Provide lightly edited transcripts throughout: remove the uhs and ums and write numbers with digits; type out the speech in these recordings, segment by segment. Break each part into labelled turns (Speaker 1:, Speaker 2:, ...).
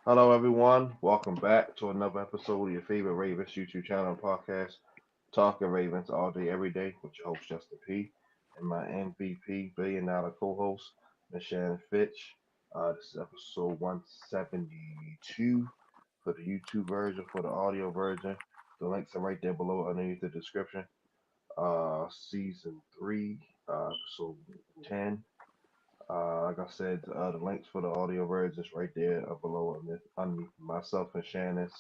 Speaker 1: Hello, everyone. Welcome back to another episode of your favorite Ravens YouTube channel and podcast, Talking Ravens all day, every day, with your host Justin P. and my MVP, billion-dollar co-host, Miss Shannon Finch. This is episode 172 for the YouTube version. For the audio version, the links are right there below underneath the description. Season 3, episode 10. Like I said, the links for the audio version is right there below underneath myself and Shannon's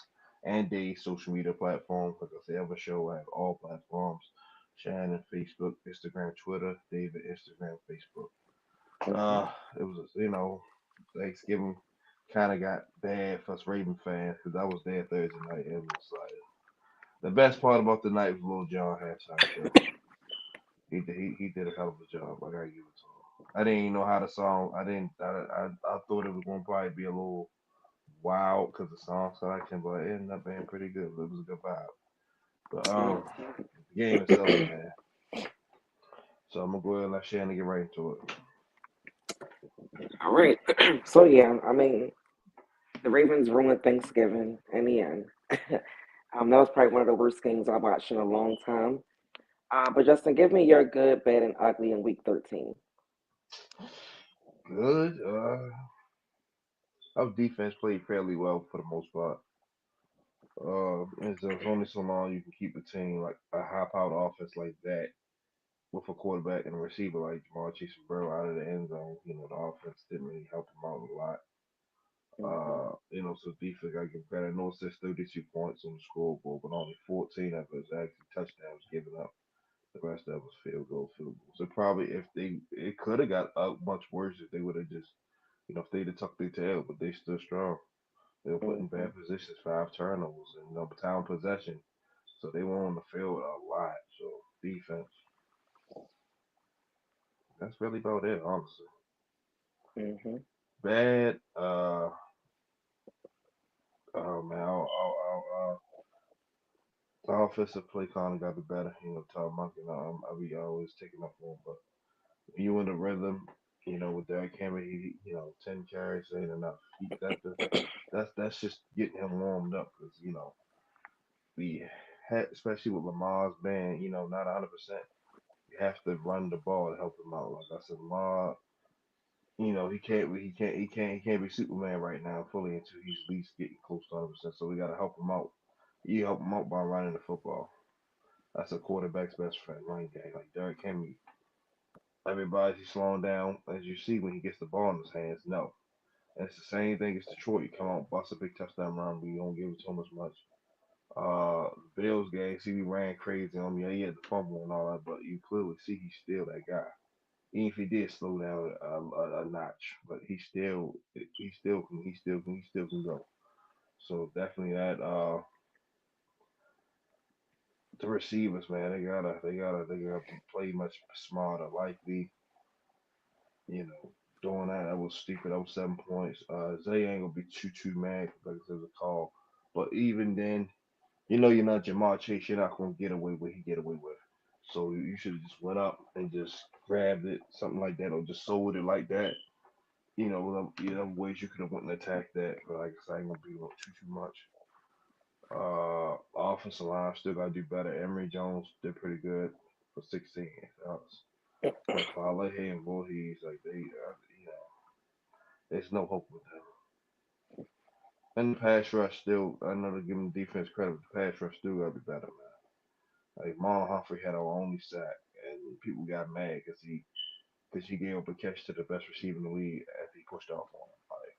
Speaker 1: and Dave's social media platforms. Like I said, every show I have all platforms. Shannon, Facebook, Instagram, Twitter, David, Instagram, Facebook.
Speaker 2: Hmm.
Speaker 1: It was, Thanksgiving kind of got bad for us Raven fans because I was there Thursday night. It was like the best part about the night was Lil Jon halftime show. He did a hell of a job. I gotta give it to him. I didn't even know how the song. I didn't. I thought it was gonna probably be a little wild because the song selection, but it ended up being pretty good. It was a good vibe. But the game itself, man. So I'm gonna go ahead and let Shannon get right into it.
Speaker 2: All right. So yeah, I mean, the Ravens ruined Thanksgiving in the end. That was probably one of the worst games I watched in a long time. But Justin, give me your good, bad, and ugly in Week 13.
Speaker 1: Good. Our defense played fairly well for the most part. There's only so long you can keep a team like a high-powered offense like that with a quarterback and a receiver like Jamar Chase and Burrow out of the end zone. The offense didn't really help them out a lot.
Speaker 2: Hmm.
Speaker 1: So defense got to give credit. No assists, 32 points on the scoreboard, but only 14 of it was actually touchdowns given up. The rest of it was field goals. So probably it could have got much worse if they would have just, if they'd have tucked their tail, but they stood strong. They were put in
Speaker 2: Hmm.
Speaker 1: bad positions, 5 turnovers, and time possession. So they were on the field a lot. So defense, that's really about it, honestly.
Speaker 2: Hmm.
Speaker 1: Bad, oh man, the offensive play kind of got to be better. Todd Monken, I be always taking up for him, but when you in the rhythm, with Derrick Henry, 10 carries ain't enough. That's just getting him warmed up because we had, especially with Lamar's band, not 100%. You have to run the ball to help him out. Like I said, Lamar, he can't be Superman right now fully until he's at least getting close to 100%. So we got to help him out. You help him out by running the football. That's a quarterback's best friend, running game. Like Derrick Henry, everybody's slowing down as you see when he gets the ball in his hands. No, and it's the same thing as Detroit. You come out, bust a big touchdown run, but you don't give it to him as much. Bills game, see, he ran crazy on me. Yeah, he had the fumble and all that, but you clearly see he's still that guy. Even if he did slow down a notch, but he still can go. So definitely that. The receivers, man, they gotta play much smarter. Likely, you know, doing that was stupid. That was 7 points. Zay ain't gonna be too mad because there's a call. But even then, you're not Jamar Chase. You're not gonna get away with what he get away with. So you should have just went up and just grabbed it, something like that, or just sold it like that. Ways you could have went and attacked that. But like I said, I ain't gonna be too much. Offensive line still gotta do better. Emory Jones did pretty good for 16 yards. But Falahe and Voorhees, like there's no hope with them. And the pass rush still, I know to give them defense credit, but the pass rush still gotta be better, man. Like Marlon Humphrey had our only sack, and people got mad because he gave up a catch to the best receiver in the league after he pushed off on him. Like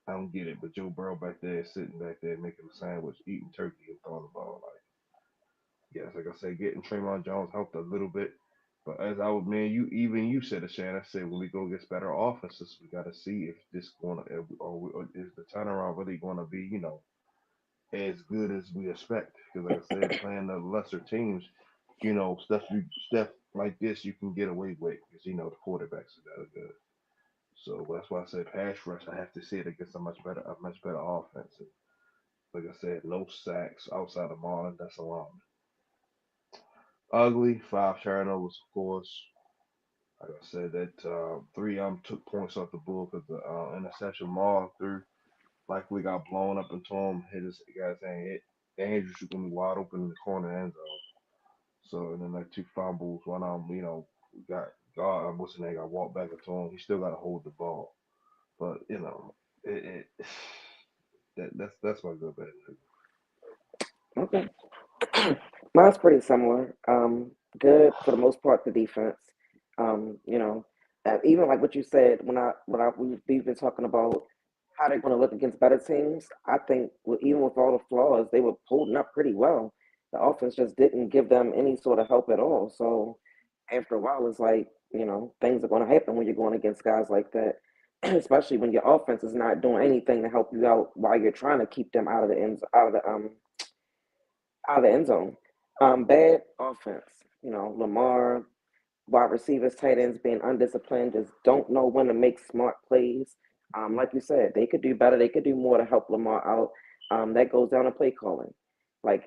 Speaker 1: I don't get it, but Joe Burrow back there sitting back there making a sandwich, eating turkey and throwing the ball. Like yes, like I said, getting Trayvon Jones helped a little bit. But as I would, man, you said it, Shannon. I said when we go against better offenses, we got to see if this going to or is the turnaround really going to be, as good as we expect. Because like I said, playing the lesser teams, stuff like this you can get away with because the quarterbacks are that good. So that's why I said pass rush. I have to see it against a much better offense. And like I said, no sacks outside of Marlon. That's alarming. Ugly 5 turnovers, of course. Like I said, that three took points off the board because the interception Maul threw. Like we got blown up into him, hit his guys saying hit. Andrews was gonna be wide open in the corner end zone. So and then like two fumbles, one got God what's his name got walked back into him. He still gotta hold the ball. But it that's my good bet.
Speaker 2: Okay. Mine's pretty similar. Good for the most part, the defense. You know, even like what you said we've been talking about how they're going to look against better teams. I think even with all the flaws, they were holding up pretty well. The offense just didn't give them any sort of help at all. So after a while, it's like things are going to happen when you're going against guys like that. Especially when your offense is not doing anything to help you out while you're trying to keep them out of the end zone. Bad offense. Lamar, wide receivers, tight ends being undisciplined, just don't know when to make smart plays. Like you said, they could do better. They could do more to help Lamar out. That goes down to play calling. Like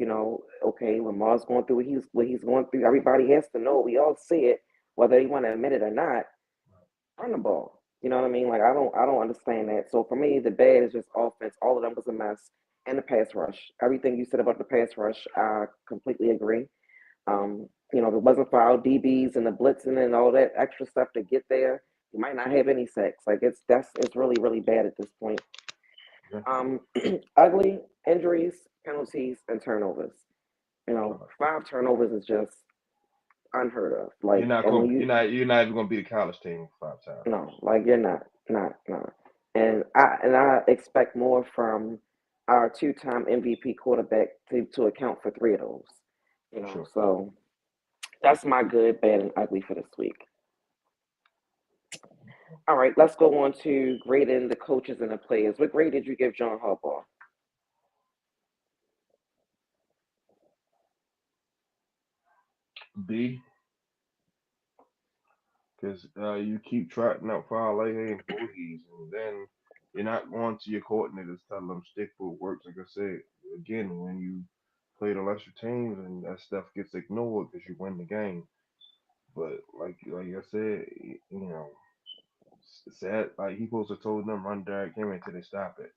Speaker 2: okay, Lamar's going through what he's going through. Everybody has to know. We all see it, whether they want to admit it or not. Run the ball. You know what I mean? Like I don't understand that. So for me, the bad is just offense. All of them was a mess, and the pass rush. Everything you said about the pass rush, I completely agree. If it wasn't for our DBs and the blitzing and all that extra stuff to get there, you might not have any sacks. Like it's really really bad at this point.
Speaker 1: Yeah.
Speaker 2: Um, ugly injuries, penalties, and turnovers.
Speaker 1: Uh,
Speaker 2: 5 turnovers is just unheard of. Like, and when
Speaker 1: you're not even gonna beat a college team 5 times.
Speaker 2: like you're not. And I expect more from our two-time MVP quarterback to account for three of those.
Speaker 1: For sure.
Speaker 2: So that's my good, bad, and ugly for this week. All right, let's go on to grading the coaches and the players. What grade did you give John Harbaugh?
Speaker 1: B, because you keep trotting out Farley and Voorhees, and then you're not going to your coordinators telling them stick foot works. Like I said, again, when you play the lesser teams and that stuff gets ignored because you win the game. But like I said, sad. Like he supposed to told them run Derrick Henry until they stop it.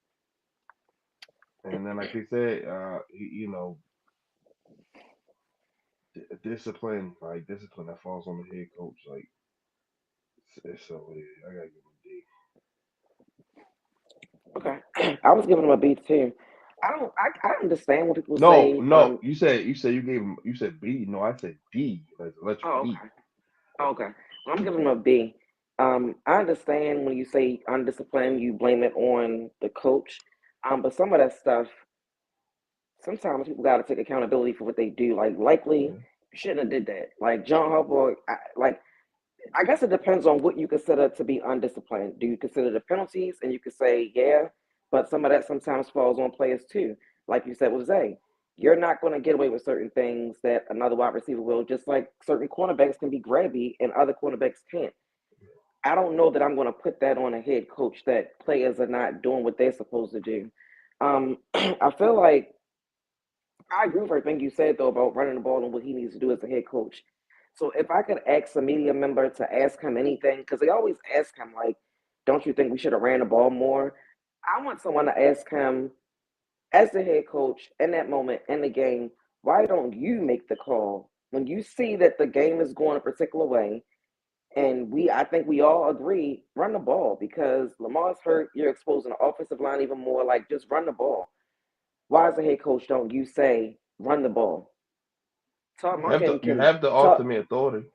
Speaker 1: And then like they said, discipline, like discipline that falls on the head coach. Like so, yeah, I gotta give him a D.
Speaker 2: Okay, I was giving him a B too. I understand when people
Speaker 1: No,
Speaker 2: say,
Speaker 1: no. You said you gave him. You said B. No, I said D. Like the letter
Speaker 2: oh,
Speaker 1: D.
Speaker 2: okay, okay. Well, I'm giving him a B. I understand when you say undisciplined, you blame it on the coach. But some of that stuff, sometimes people got to take accountability for what they do. Like, likely,
Speaker 1: Yeah.
Speaker 2: you shouldn't have did that. Like John Harbaugh, I guess it depends on what you consider to be undisciplined. Do you consider the penalties? And you could say, yeah, but some of that sometimes falls on players too. Like you said with Zay, you're not going to get away with certain things that another wide receiver will, just like certain cornerbacks can be grabby and other cornerbacks can't. I don't know that I'm going to put that on a head coach that players are not doing what they're supposed to do. I feel like I agree with everything you said though about running the ball and what he needs to do as a head coach. So if I could ask a media member to ask him anything, because they always ask him like, "Don't you think we should have ran the ball more?" I want someone to ask him as the head coach in that moment in the game, why don't you make the call when you see that the game is going a particular way? And I think we all agree, run the ball because Lamar's hurt. You're exposing the offensive line even more. Like, just run the ball. Why, as a head coach, don't you say run the ball? Todd Monken
Speaker 1: You
Speaker 2: can
Speaker 1: have the
Speaker 2: talk.
Speaker 1: ultimate authority.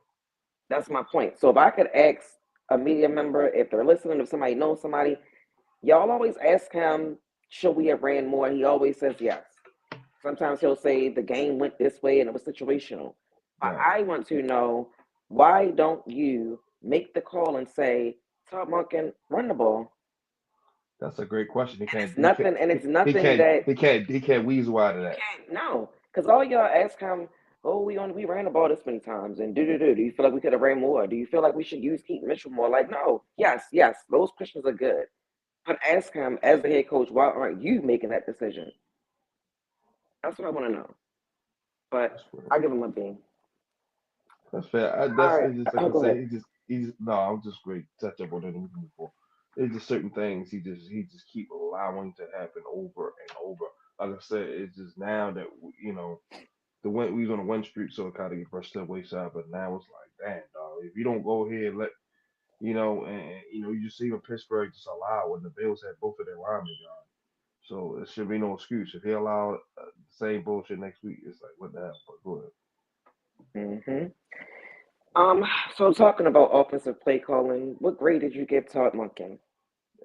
Speaker 2: That's my point. So if I could ask a media member, if they're listening, if somebody knows somebody, y'all always ask him, should we have ran more? He always says yes. Sometimes he'll say the game went this way and it was situational. But
Speaker 1: Right.
Speaker 2: I want to know, why don't you make the call and say, Todd Monken, run the ball?
Speaker 1: That's a great question. He
Speaker 2: And
Speaker 1: can't.
Speaker 2: it's nothing, and it's
Speaker 1: He
Speaker 2: nothing
Speaker 1: can't.
Speaker 2: that
Speaker 1: He can't weasel out of
Speaker 2: you
Speaker 1: that.
Speaker 2: can't know. Because all y'all ask him, oh, we ran the ball this many times, and do. Do you feel like we could have ran more? Do you feel like we should use Keaton Mitchell more? Like, no, yes, those questions are good. But ask him as the head coach, why aren't you making that decision? That's what I want to know. But
Speaker 1: That's fair.
Speaker 2: I give him a B.
Speaker 1: That's fair.
Speaker 2: All
Speaker 1: That's
Speaker 2: right,
Speaker 1: it's just like
Speaker 2: I'll
Speaker 1: I
Speaker 2: go
Speaker 1: say.
Speaker 2: ahead.
Speaker 1: He's no. I'm just great. Touch up on it before. It's just certain things. He just keep a allowing to happen over and over. Like I said, it's just now that the win we was on a win streak, so it kind of get brushed to the wayside. But now it's like, damn, dog, if you don't go ahead and let you just see what Pittsburgh just allowed when the Bills had both of their linemen gone. So it should be no excuse if he allowed the same bullshit next week. It's like, what the hell? But go ahead.
Speaker 2: Hmm. Um, so talking about offensive play calling, what grade did you give Todd Monken?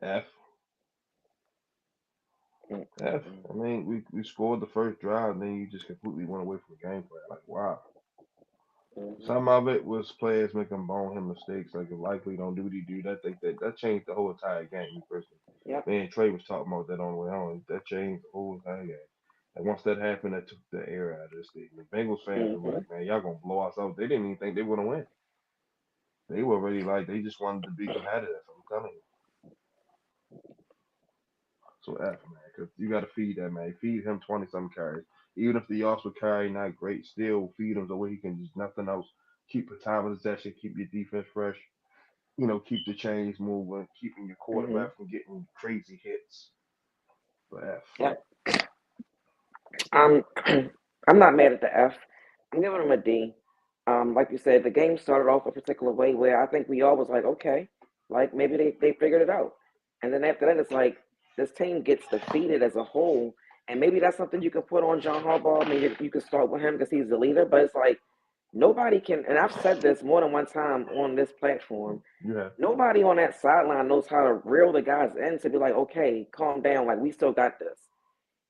Speaker 1: F. F.
Speaker 2: Mm-hmm.
Speaker 1: I mean, we scored the first drive, and then you just completely went away from the game plan. Like, wow.
Speaker 2: Hmm.
Speaker 1: Some of it was players making bonehead mistakes, like if likely don't do what he do. That that changed the whole entire game. Me personally,
Speaker 2: Yep.
Speaker 1: me and Trey was talking about that on the way home. That changed the whole entire game. And once that happened, that took the air out of this thing. The Bengals fans were
Speaker 2: Hmm.
Speaker 1: like, "Man, y'all gonna blow us out." They didn't even think they were gonna win. They were already like they just wanted to be competitive. I'm telling you. So F man, because you got to feed that man. Feed him 20 some carries. Even if the yards were carry not great, still feed him the way he can just nothing else. Keep the time of possession. Keep your defense fresh. Keep the chains moving, keeping your
Speaker 2: Hmm.
Speaker 1: quarterback from getting crazy hits. But F.
Speaker 2: Yep. Um, I'm not mad at the F. I'm giving him a D. Like you said, the game started off a particular way where I think we all was like, okay, like maybe they figured it out. And then after that, it's like this team gets defeated as a whole. And maybe that's something you can put on John Harbaugh. Maybe you can start with him because he's the leader. But it's like nobody can, and I've said this more than one time on this platform.
Speaker 1: You have.
Speaker 2: Nobody on that sideline knows how to reel the guys in to be like, okay, calm down. Like we still got this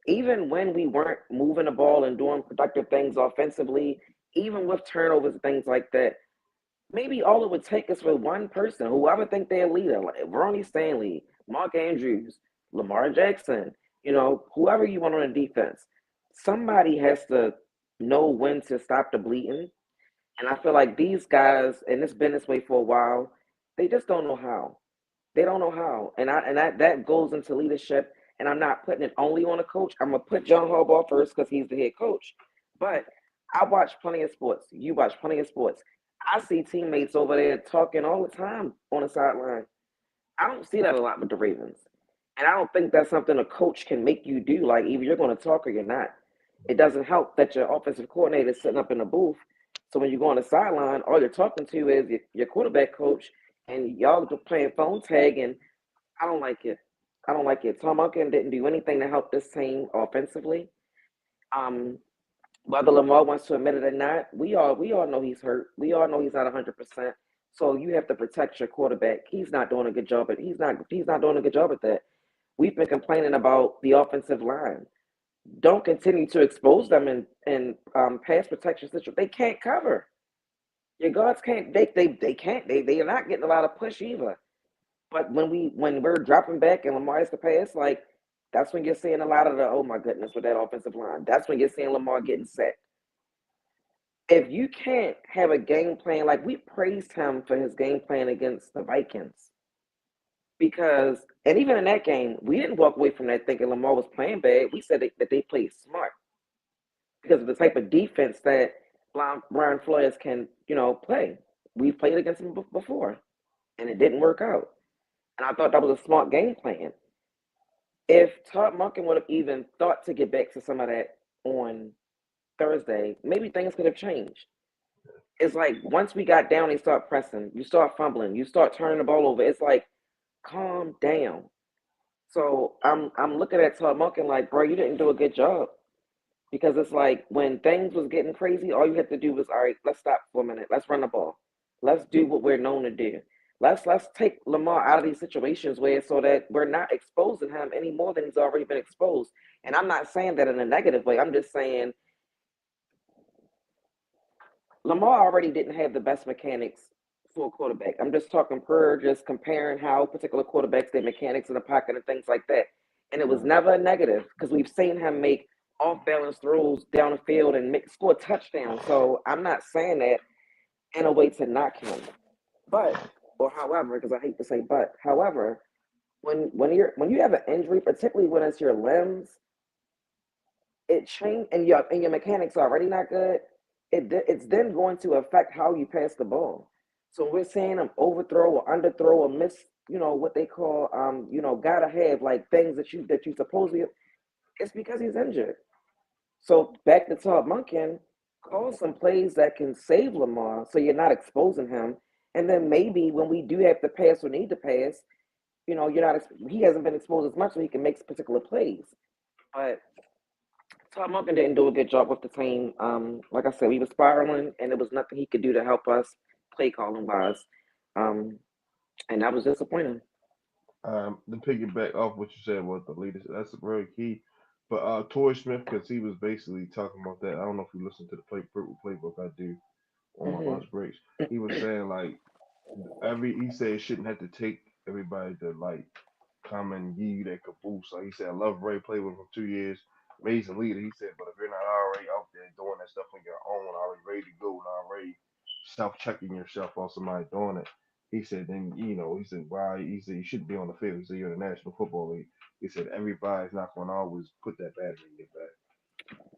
Speaker 2: even when we weren't moving the ball and doing productive things offensively, even with turnovers and things like that, maybe all it would take is for one person, whoever think they're a leader, like Ronnie Stanley, Mark Andrews, Lamar Jackson, whoever you want on the defense, somebody has to know when to stop the bleeding. And I feel like these guys, and it's been this way for a while, they just don't know how. They don't know how, and that goes into leadership. And I'm not putting it only on a coach. I'm gonna put John Harbaugh first because he's the head coach. But I watch plenty of sports. You watch plenty of sports. I see teammates over there talking all the time on the sideline. I don't see that a lot with the Ravens, and I don't think that's something a coach can make you do. Like either you're going to talk or you're not. It doesn't help that your offensive coordinator is sitting up in the booth. So when you go on the sideline, all you're talking to is your quarterback coach, and y'all playing phone tag, and I don't like it. I don't like it. Tom Duncan didn't do anything to help this team offensively. Um, Whether Lamar wants to admit it or not, we all know he's hurt. We all know he's not 100%. So you have to protect your quarterback. He's not doing a good job at he's not doing a good job at that. We've been complaining about the offensive line. Don't continue to expose them in pass protection situation. They can't cover. Your guards can't. They can't. They are not getting a lot of push either. But when we're dropping back and Lamar has to pass, like that's when you're seeing a lot of the oh my goodness with that offensive line. That's when you're seeing Lamar getting set. If you can't have a game plan, like we praised him for his game plan against the Vikings, because and even in that game, we didn't walk away from that thinking Lamar was playing bad. We said that they played smart because of the type of defense that Brian Flores can, play. We've played against him before, and it didn't work out. And I thought that was a smart game plan. If Todd Monken would have even thought to get back to some of that on Thursday, maybe things could have changed. It's like once we got down, they start pressing. You start fumbling. You start turning the ball over. It's like calm down. So I'm looking at Todd Monken like, bro, you didn't do a good job because it's like when things was getting crazy, all you had to do was, all right, let's stop for a minute. Let's run the ball. Let's do what we're known to do. Let's take Lamar out of these situations where so that we're not exposing him any more than he's already been exposed. And I'm not saying that in a negative way. I'm just saying Lamar already didn't have the best mechanics for a quarterback. I'm just talking per just comparing how particular quarterbacks their mechanics in the pocket and things like that. And it was
Speaker 1: Right.
Speaker 2: never a negative because we've seen him make off balance throws down the field and score touchdowns. So I'm not saying that in a way to knock him. But or however, because I hate to say but, however, when you have an injury, particularly when it's your limbs, it change and your mechanics are already not good. It's then going to affect how you pass the ball. So we're seeing them overthrow or underthrow or miss what they call gotta have like things that you supposedly. It's because he's injured. So back to Todd Monken, call some plays that can save Lamar, so you're not exposing him. And then maybe when we do have to pass or need to pass, you're not. He hasn't been exposed as much, so he can make particular plays. But Todd Monken didn't do a good job with the team. Like I said, we were spiraling, and there was nothing he could do to help us play calling wise. Um, and that was disappointing.
Speaker 1: To piggyback off what you said was the leaders, that's very key. But Torrey Smith, because he was basically talking about that. I don't know if you listen to the playbook I do on my
Speaker 2: Hmm.
Speaker 1: lunch breaks. He was saying like he said it shouldn't have to take everybody to like come and give you that caboose. Like he said, I love Ray, played with him for 2 years, amazing leader. He said, but if you're not already out there doing that stuff on your own, already ready to go, and already self checking yourself while somebody doing it, he said, then he said, why? He said you shouldn't be on the field. He said you're in the National Football League. He said everybody's not going to always put that battery in your back.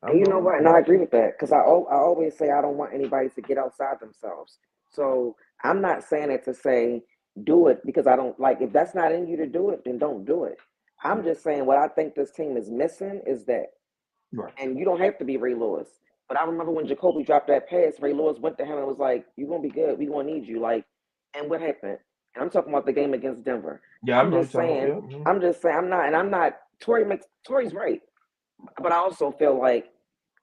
Speaker 2: And
Speaker 1: I'm
Speaker 2: you know
Speaker 1: going.
Speaker 2: what? And I agree with that because I always say I don't want anybody to get outside themselves. So I'm not saying it to say do it because I don't like if that's not in you to do it, then don't do it. I'm
Speaker 1: Yeah,
Speaker 2: just saying what I think this team is missing is that,
Speaker 1: right.
Speaker 2: and you don't have to be Ray Lewis. But I remember when Jacoby dropped that pass, Ray Lewis went to him and was like, "You're gonna be good. We're gonna need you." Like, and what happened? And I'm talking about the game against Denver.
Speaker 1: Yeah, I
Speaker 2: I'm
Speaker 1: know you're
Speaker 2: just
Speaker 1: talking about.
Speaker 2: saying.
Speaker 1: Yeah,
Speaker 2: I'm just saying. I'm not. And I'm not. Tori's right. But I also feel like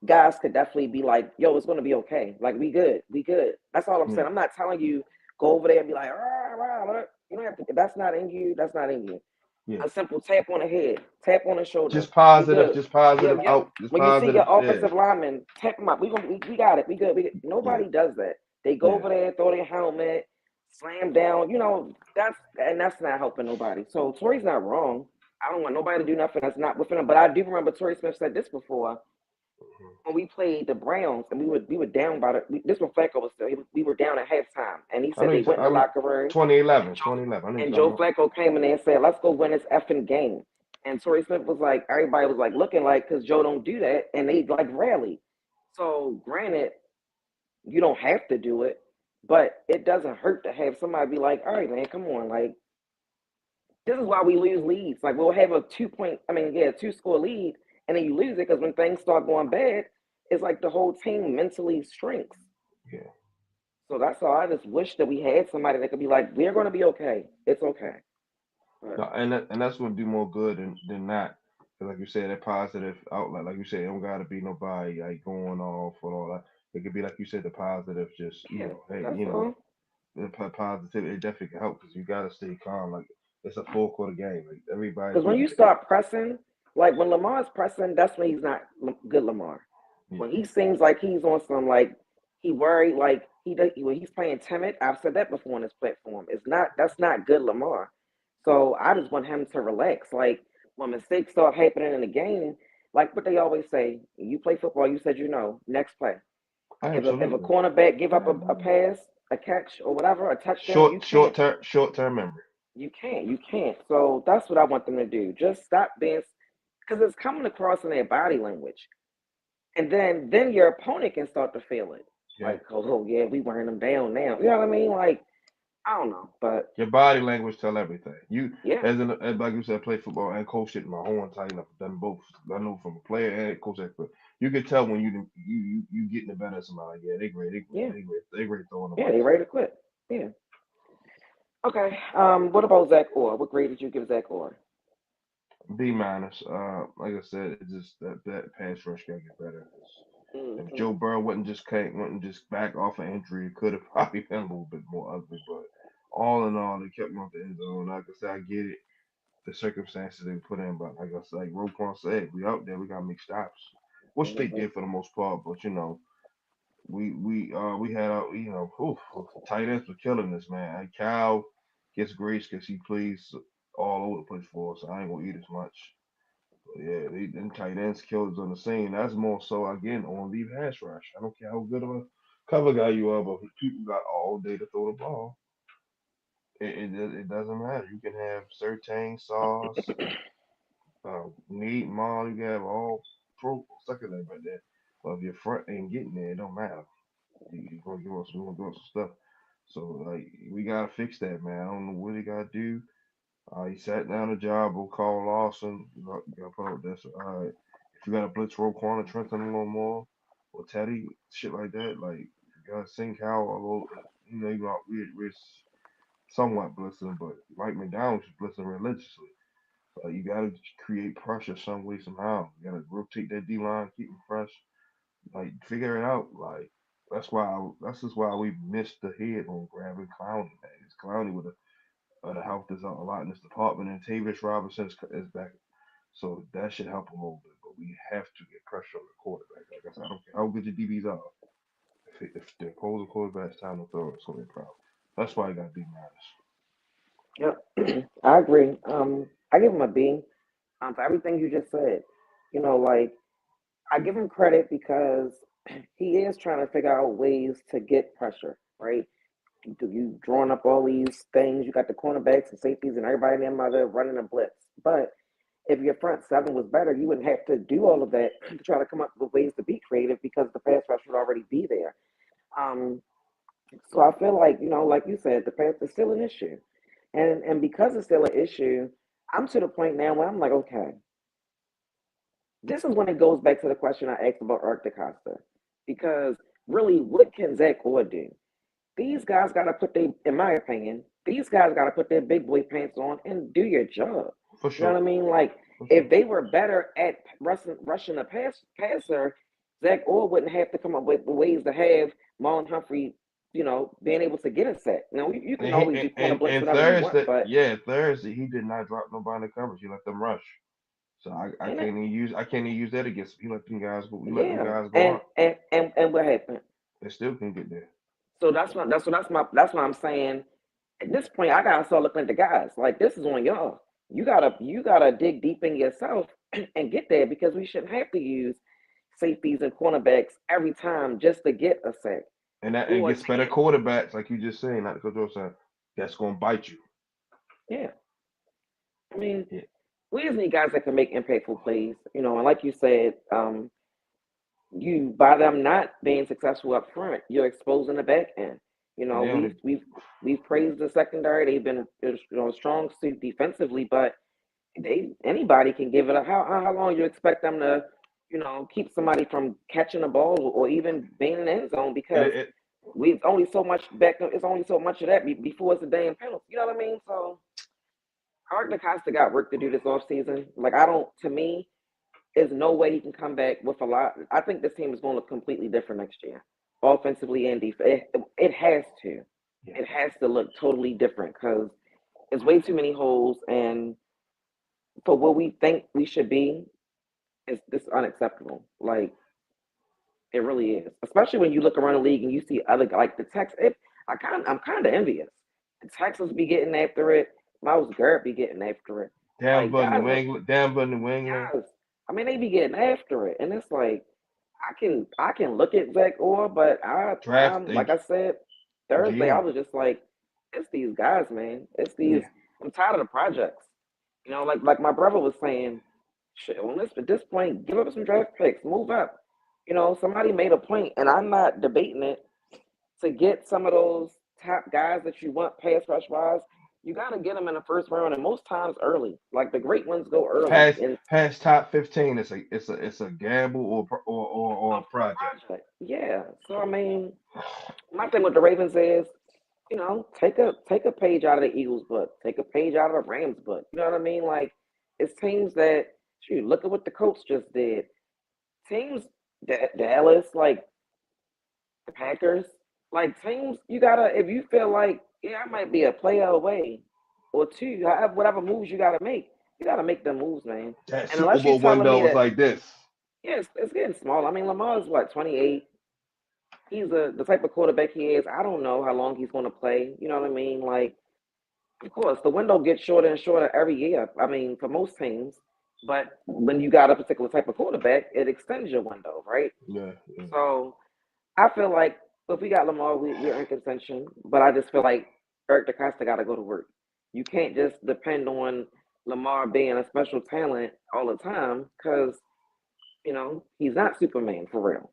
Speaker 2: guys could definitely be like, "Yo, it's gonna be okay. Like we good. We good." That's all I'm
Speaker 1: yeah,
Speaker 2: saying. I'm not telling you go over there and be like, "Rah, rah, rah." You don't have to. If that's not in you, that's not in you.
Speaker 1: yeah.
Speaker 2: A simple tap on the head, tap on the shoulder.
Speaker 1: Just
Speaker 2: We
Speaker 1: positive,
Speaker 2: good.
Speaker 1: just
Speaker 2: Yeah,
Speaker 1: positive
Speaker 2: yeah.
Speaker 1: out, just
Speaker 2: When you see your
Speaker 1: positive. Yeah,
Speaker 2: offensive lineman, tap them up. We got it. We good.
Speaker 1: yeah,
Speaker 2: Nobody does that. They go
Speaker 1: yeah.
Speaker 2: over there, throw their helmet, slam down. That's not helping nobody. So Tori's not wrong. I don't want nobody to do nothing that's not within him. But I do remember Torrey Smith said this before
Speaker 1: Mhm.
Speaker 2: when we played the Browns and we were down by this when Flacco was still. We were down at halftime, and he
Speaker 1: I know
Speaker 2: said they went in the
Speaker 1: I know
Speaker 2: locker room
Speaker 1: 2011, 2011. I know you're
Speaker 2: and
Speaker 1: talking
Speaker 2: Joe
Speaker 1: about.
Speaker 2: Flacco came in there and said, "Let's go win this effing game." And Torrey Smith was like, everybody was like looking like, because Joe don't do that, and they like rally. So granted, you don't have to do it, but it doesn't hurt to have somebody be like, "All right, man, come on." Like this is why we lose leads. Like we'll have a 2 point, I mean, yeah, 2 score lead, and then you lose it because when things start going bad, it's like the whole team mentally shrinks.
Speaker 1: Yeah.
Speaker 2: So that's all. I just wish that we had somebody that could be like, "We're going to be okay. It's okay." But
Speaker 1: No, and that's gonna do more good than not. 'Cause like you said, that positive outlet, like you said, it don't gotta be nobody like going off and all that. It could be like you said, the positive, just
Speaker 2: yeah,
Speaker 1: hey,
Speaker 2: that's all.
Speaker 1: the positivity, it definitely can help because you gotta stay calm. Like it's a full quarter game. Like everybody's
Speaker 2: Because when
Speaker 1: gonna
Speaker 2: you
Speaker 1: get.
Speaker 2: start pressing, like when Lamar's pressing, that's when he's not good Lamar.
Speaker 1: Yeah,
Speaker 2: When he seems like he's on some like he worried, like he does, when he's playing timid. I've said that before on this platform. It's not that's not good Lamar. So I just want him to relax. Like when mistakes start happening in the game, like what they always say, you play football. You said next play. If a
Speaker 1: absolutely.
Speaker 2: cornerback give up a pass, a catch, or whatever, a touchdown, you
Speaker 1: Short
Speaker 2: can't.
Speaker 1: short term memory.
Speaker 2: You can't. You can't. So that's what I want them to do. Just stop being, because it's coming across in their body language, and then your opponent can start to feel it.
Speaker 1: Yeah.
Speaker 2: Like, oh yeah, we wearing them down now. You know what I mean? Like, I don't know, but
Speaker 1: Your body language tell everything. You
Speaker 2: yeah,
Speaker 1: as like you said, play football and coach it my whole entire life. I've done both. I know from a player and coach expert. You can tell when you getting the better of somebody. Like, yeah, they great,
Speaker 2: yeah,
Speaker 1: they great throwing the
Speaker 2: yeah. They
Speaker 1: mics.
Speaker 2: ready to quit. Yeah. Okay. What about Zach Orr? What grade did you give Zach Orr?
Speaker 1: B minus. Like I said, it's just that pass rush gotta get better. 'Cause if
Speaker 2: Hmm.
Speaker 1: Joe Burrow wouldn't just back off an injury, it could have probably been a little bit more ugly. But all in all, they kept him off the end zone. Like I said, I get it. The circumstances they put in. But like I said, like Roquan said, we out there, we gotta make stops, which they
Speaker 2: Hmm.
Speaker 1: did for the most part. But we had our tight ends were killing this man. And Cal gets grace because he plays all over the place for us. So I ain't gonna eat as much. But yeah, they them tight ends killers on the scene. That's more so again on the pass rush. I don't care how good of a cover guy you are, but if people got all day to throw the ball, it doesn't matter. You can have Sertain, Sauce, Need, Maul, you can have all pro sucker that right there. But if your front ain't getting there, it don't matter. You're gonna give us some stuff. So like we gotta fix that, man. I don't know what they gotta do. He sat down the job with Carl Lawson. You gotta put out this. If you got a blitz row corner, Trenton a little more, or Teddy, shit like that. Like you gotta sink Howell a little. We're somewhat blitzing, but Mike McDonald's blitzing religiously. So you gotta create pressure some way somehow. You gotta rotate that D line, keep them fresh. Like figure it out. Like that's just why we missed the head on grabbing Clowney. Man. It's Clowney with the help us out a lot in this department, and Tavius Robinson is back, so that should help a little bit. But we have to get pressure on the quarterback. Like I said, I don't care how good your DBs are. If the opposing quarterback's time to throw, it's gonna be a problem. That's why I got B minus.
Speaker 2: Yep, I agree. I give him a B for everything you just said. Like I give him credit because he is trying to figure out ways to get pressure, right? You drawing up all these things. You got the cornerbacks and safeties and everybody in their mother running a blitz. But if your front seven was better, you wouldn't have to do all of that to try to come up with ways to be creative because the pass rush would already be there. Um, so I feel like like you said, the pass is still an issue, and because it's still an issue, I'm to the point now where I'm like, okay, this is when it goes back to the question I asked about Arc DeCosta, because really, what can Zach Orr do? These guys got to put their, in my opinion, these guys got to put their big boy pants on and do your job.
Speaker 1: For
Speaker 2: You know
Speaker 1: sure,
Speaker 2: what I mean? Like
Speaker 1: for sure.
Speaker 2: if they were better at rushing the passer, Zach Orr wouldn't have to come up with ways to have Marlon Humphrey, being able to get a set. Now you can
Speaker 1: And he,
Speaker 2: always do corner blitz
Speaker 1: and
Speaker 2: whenever you want,
Speaker 1: Thursday,
Speaker 2: but
Speaker 1: yeah, Thursday he did not drop nobody in the coverage. He let them rush. So
Speaker 2: and it,
Speaker 1: I can't even use that against him. He let them guys go. We let them
Speaker 2: yeah,
Speaker 1: guys go
Speaker 2: and
Speaker 1: up.
Speaker 2: and what happened?
Speaker 1: They still can get there.
Speaker 2: So that's what I'm saying. At this point, I gotta start looking at the guys. Like this is on y'all. You gotta dig deep in yourself and get there because we shouldn't have to use safeties and cornerbacks every time just to get a sack
Speaker 1: And
Speaker 2: or
Speaker 1: gets better
Speaker 2: 10.
Speaker 1: quarterbacks, like you just saying, not because you're saying that's gonna bite you.
Speaker 2: Yeah. I mean,
Speaker 1: Yeah.
Speaker 2: we just need guys that can make impactful plays, and like you said, you by them not being successful up front, you're exposing the back end.
Speaker 1: And they only
Speaker 2: We've praised the secondary. They've been strong suit defensively, but anybody can give it up. How long you expect them to, keep somebody from catching a ball or even being in the end zone
Speaker 1: and
Speaker 2: because we've only so much back. It's only so much of that before it's a damn penalty. You know what I mean? So Art DeCosta got work to do this offseason. Like I don't. To me, there's no way he can come back with a lot. I think this team is going to look completely different next year, offensively and defense. It has to.
Speaker 1: yeah.
Speaker 2: It has to look totally different because there's way too many holes, and for what we think we should be, it's this unacceptable. Like it really is. Especially when you look around the league and you see other like the Texans. I'm kind of envious. The Texans be getting after it. Miles Garrett be getting after it. Like
Speaker 1: Denver, New England,
Speaker 2: guys. I mean, they be getting after it, and it's like I can look at Zach Orr, but
Speaker 1: draft they
Speaker 2: like I said Thursday, I
Speaker 1: GM.
Speaker 2: was just like, it's these guys, man. It's these.
Speaker 1: Yeah.
Speaker 2: I'm tired of the projects. Like my brother was saying, shit. At this point, give up some draft picks, move up. Somebody made a point, and I'm not debating it. To get some of those top guys that you want pass rush wise, you got to get them in the first round, and most times early. Like the great ones go early,
Speaker 1: Past
Speaker 2: and
Speaker 1: past top 15, it's a gamble or
Speaker 2: a
Speaker 1: a project.
Speaker 2: project. Yeah. So I mean, my thing with the Ravens is, take a page out of the Eagles' book, take a page out of the Rams' book. You know what I mean? Like it's teams that, shoot, look at what the Colts just did. Teams that Dallas, like the Packers, like teams, you gotta, if you feel like, yeah, I might be a player away or two, however, whatever moves you gotta make them moves, man.
Speaker 1: That
Speaker 2: And
Speaker 1: Super
Speaker 2: unless you're
Speaker 1: Bowl
Speaker 2: telling me
Speaker 1: window is
Speaker 2: that,
Speaker 1: like this.
Speaker 2: yeah, it's getting small. I mean, Lamar's what, 28? He's the type of quarterback he is. I don't know how long he's going to play. You know what I mean? Like, of course, the window gets shorter and shorter every year. I mean, for most teams. But when you got a particular type of quarterback, it extends your window, right?
Speaker 1: Yeah, yeah.
Speaker 2: So I feel like if we got Lamar, we're in contention. But I just feel like Eric DeCosta got to go to work. You can't just depend on Lamar being a special talent all the time because, he's not Superman for real.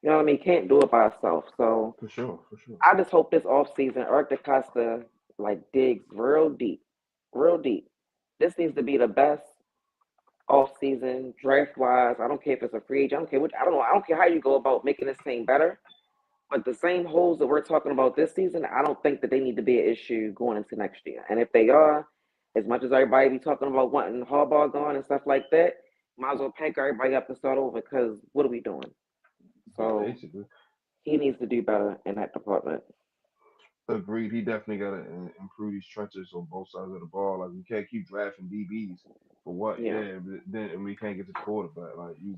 Speaker 2: You know what I mean? He can't do it by himself. So
Speaker 1: For sure, for sure.
Speaker 2: I just hope this offseason, Eric DeCosta like digs real deep, real deep. This needs to be the best off season draft wise. I don't care if it's a free agent. I don't care what. I don't know. I don't care how you go about making this team better. But the same holes that we're talking about this season, I don't think that they need to be an issue going into next year. And if they are, as much as everybody be talking about wanting Harbaugh gone and stuff like that, might as well pack everybody up and start over because what are we doing? So
Speaker 1: Basically.
Speaker 2: he needs to do better in that department.
Speaker 1: Agreed. He definitely got to improve these trenches on both sides of the ball. Like we can't keep drafting DBs for what?
Speaker 2: Yeah,
Speaker 1: Yeah, but then and we can't get to the quarterback. Like you,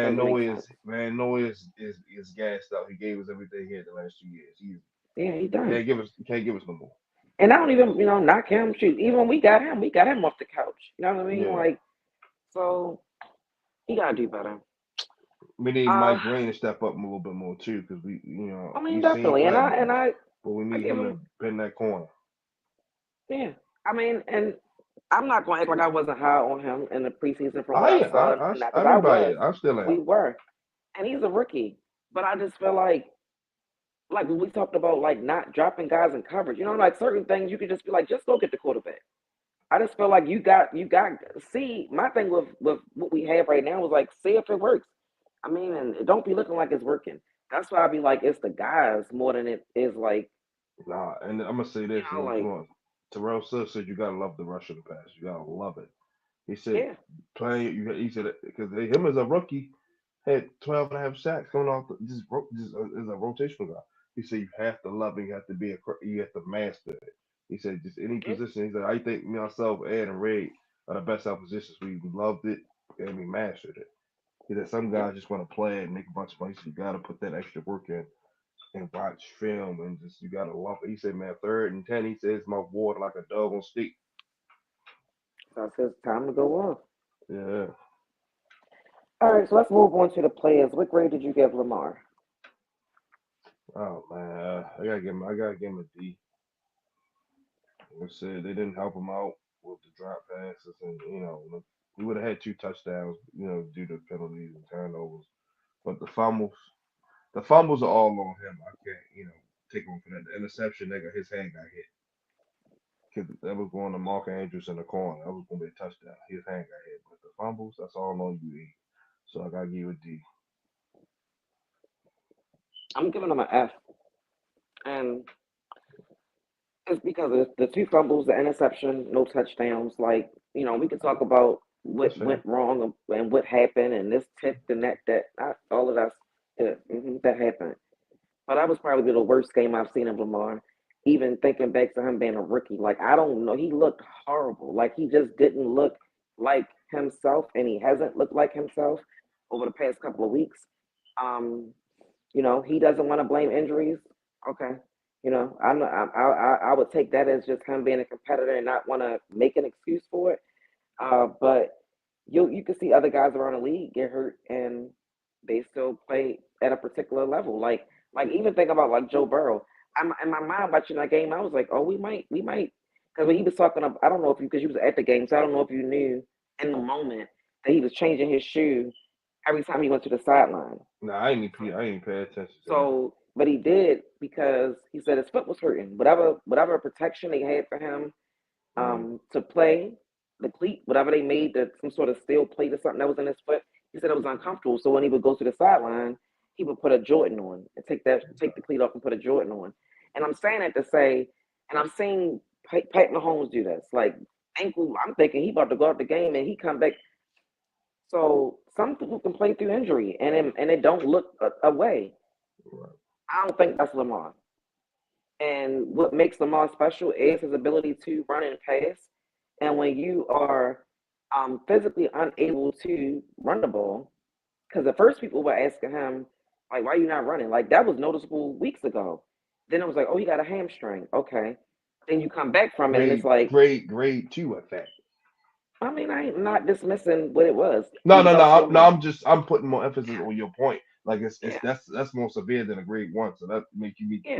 Speaker 2: doesn't make sense.
Speaker 1: Van Noy is gassed out. He gave us everything he had the last 2 years.
Speaker 2: Yeah, he
Speaker 1: He
Speaker 2: done.
Speaker 1: can't give us no more.
Speaker 2: And I don't even, knock him. Shoot, even when we got him off the couch. You know what I mean?
Speaker 1: Yeah,
Speaker 2: Like, so he gotta do better.
Speaker 1: we need
Speaker 2: Uh,
Speaker 1: Mike Green to step up a little bit more too, because
Speaker 2: I mean,
Speaker 1: we seen
Speaker 2: definitely, and
Speaker 1: flashes, but we
Speaker 2: I
Speaker 1: need
Speaker 2: give
Speaker 1: him
Speaker 2: him,
Speaker 1: to bend that corner.
Speaker 2: yeah. I mean, and I'm not going to act like I wasn't high on him in the preseason from what I saw from that because I
Speaker 1: Everybody,
Speaker 2: was.
Speaker 1: I still am.
Speaker 2: We were, and he's a rookie. But I just feel like when we talked about like not dropping guys in coverage, like certain things you could just be like, just go get the quarterback. I just feel like you got see my thing with what we have right now is like see if it works. I mean, and it don't be looking like it's working. That's why I be like it's the guys more than it is like
Speaker 1: Nah, and I'm gonna say this:
Speaker 2: like
Speaker 1: Terrell Suggs said you gotta love the rush of the pass. You gotta love it. He said
Speaker 2: yeah,
Speaker 1: playing. He said because him as a rookie had 12.5 sacks coming off just as a rotational guy. He said you have to love it. You have to you have to master it. He said just any
Speaker 2: yeah,
Speaker 1: position. He said I think me myself, Ed and Ray are the best out positions. We loved it and we mastered it. He said some
Speaker 2: yeah.
Speaker 1: guys just want to play it and make a bunch of money. So you got to put that extra work in and watch film and just you got to love it. He said, man, 3rd and 10. He says my water like a dog on stick.
Speaker 2: So it's his time to go off.
Speaker 1: Yeah.
Speaker 2: All right, so let's move on to the players. What grade did you give Lamar?
Speaker 1: Oh man, I gotta give him a D. Like I said, they didn't help him out with the drop passes, and we would have had 2 touchdowns, due to penalties and turnovers. But the fumbles are all on him. I can't, take him for that. The interception, his hand got hit. 'Cause that was going to Mark Andrews in the corner. That was gonna be a touchdown. His hand got hit. But the fumbles, that's all on you. E. So I gotta give you a D.
Speaker 2: I'm giving him an F, and it's because of the two fumbles, the interception, no touchdowns. Like we could talk about what
Speaker 1: That's
Speaker 2: went
Speaker 1: fair.
Speaker 2: wrong and what happened, and this tipped and that all of that. Yeah, that happened. But that was probably the worst game I've seen of Lamar. Even thinking back to him being a rookie, like I don't know, he looked horrible. Like he just didn't look like himself, and he hasn't looked like himself over the past couple of weeks. Um, he doesn't want to blame injuries. Okay, I'm not, I would take that as just him being a competitor and not want to make an excuse for it. But you can see other guys around the league get hurt and they still play at a particular level. Like even think about like Joe Burrow. I'm in my mind watching that game. I was like, oh, we might, because when he was talking, I don't know if you because you was at the game, so I don't know if you knew in the moment that he was changing his shoe every time he went to the sideline.
Speaker 1: Nah, I ain't pay attention to that.
Speaker 2: But he did because he said his foot was hurting. Whatever protection they had for him
Speaker 1: Mm,
Speaker 2: to play, the cleat, whatever they made, some sort of steel plate or something that was in his foot. He said it was uncomfortable. So when he would go to the sideline, he would put a Jordan on and take the cleat off and put a Jordan on. And I'm saying that to say, and I'm seeing Pat Mahomes do this. Like ankle, I'm thinking he about to go out the game and he come back. So some people can play through injury and it don't look away.
Speaker 1: right.
Speaker 2: I don't think that's Lamar. And what makes Lamar special is his ability to run and pass. And when you are physically unable to run the ball, because the first people were asking him, like, why are you not running? Like, that was noticeable weeks ago. Then it was like, oh, he got a hamstring. Okay. Then you come back from it, and it's like,
Speaker 1: Grade 2 at that.
Speaker 2: I mean, I ain't not dismissing what it was. He
Speaker 1: No,
Speaker 2: was
Speaker 1: no,
Speaker 2: out
Speaker 1: no,
Speaker 2: for a
Speaker 1: no.
Speaker 2: month.
Speaker 1: I'm putting more emphasis
Speaker 2: Yeah.
Speaker 1: on your point. Like it's
Speaker 2: Yeah.
Speaker 1: that's more severe than a grade 1. So that make you be,
Speaker 2: Yeah.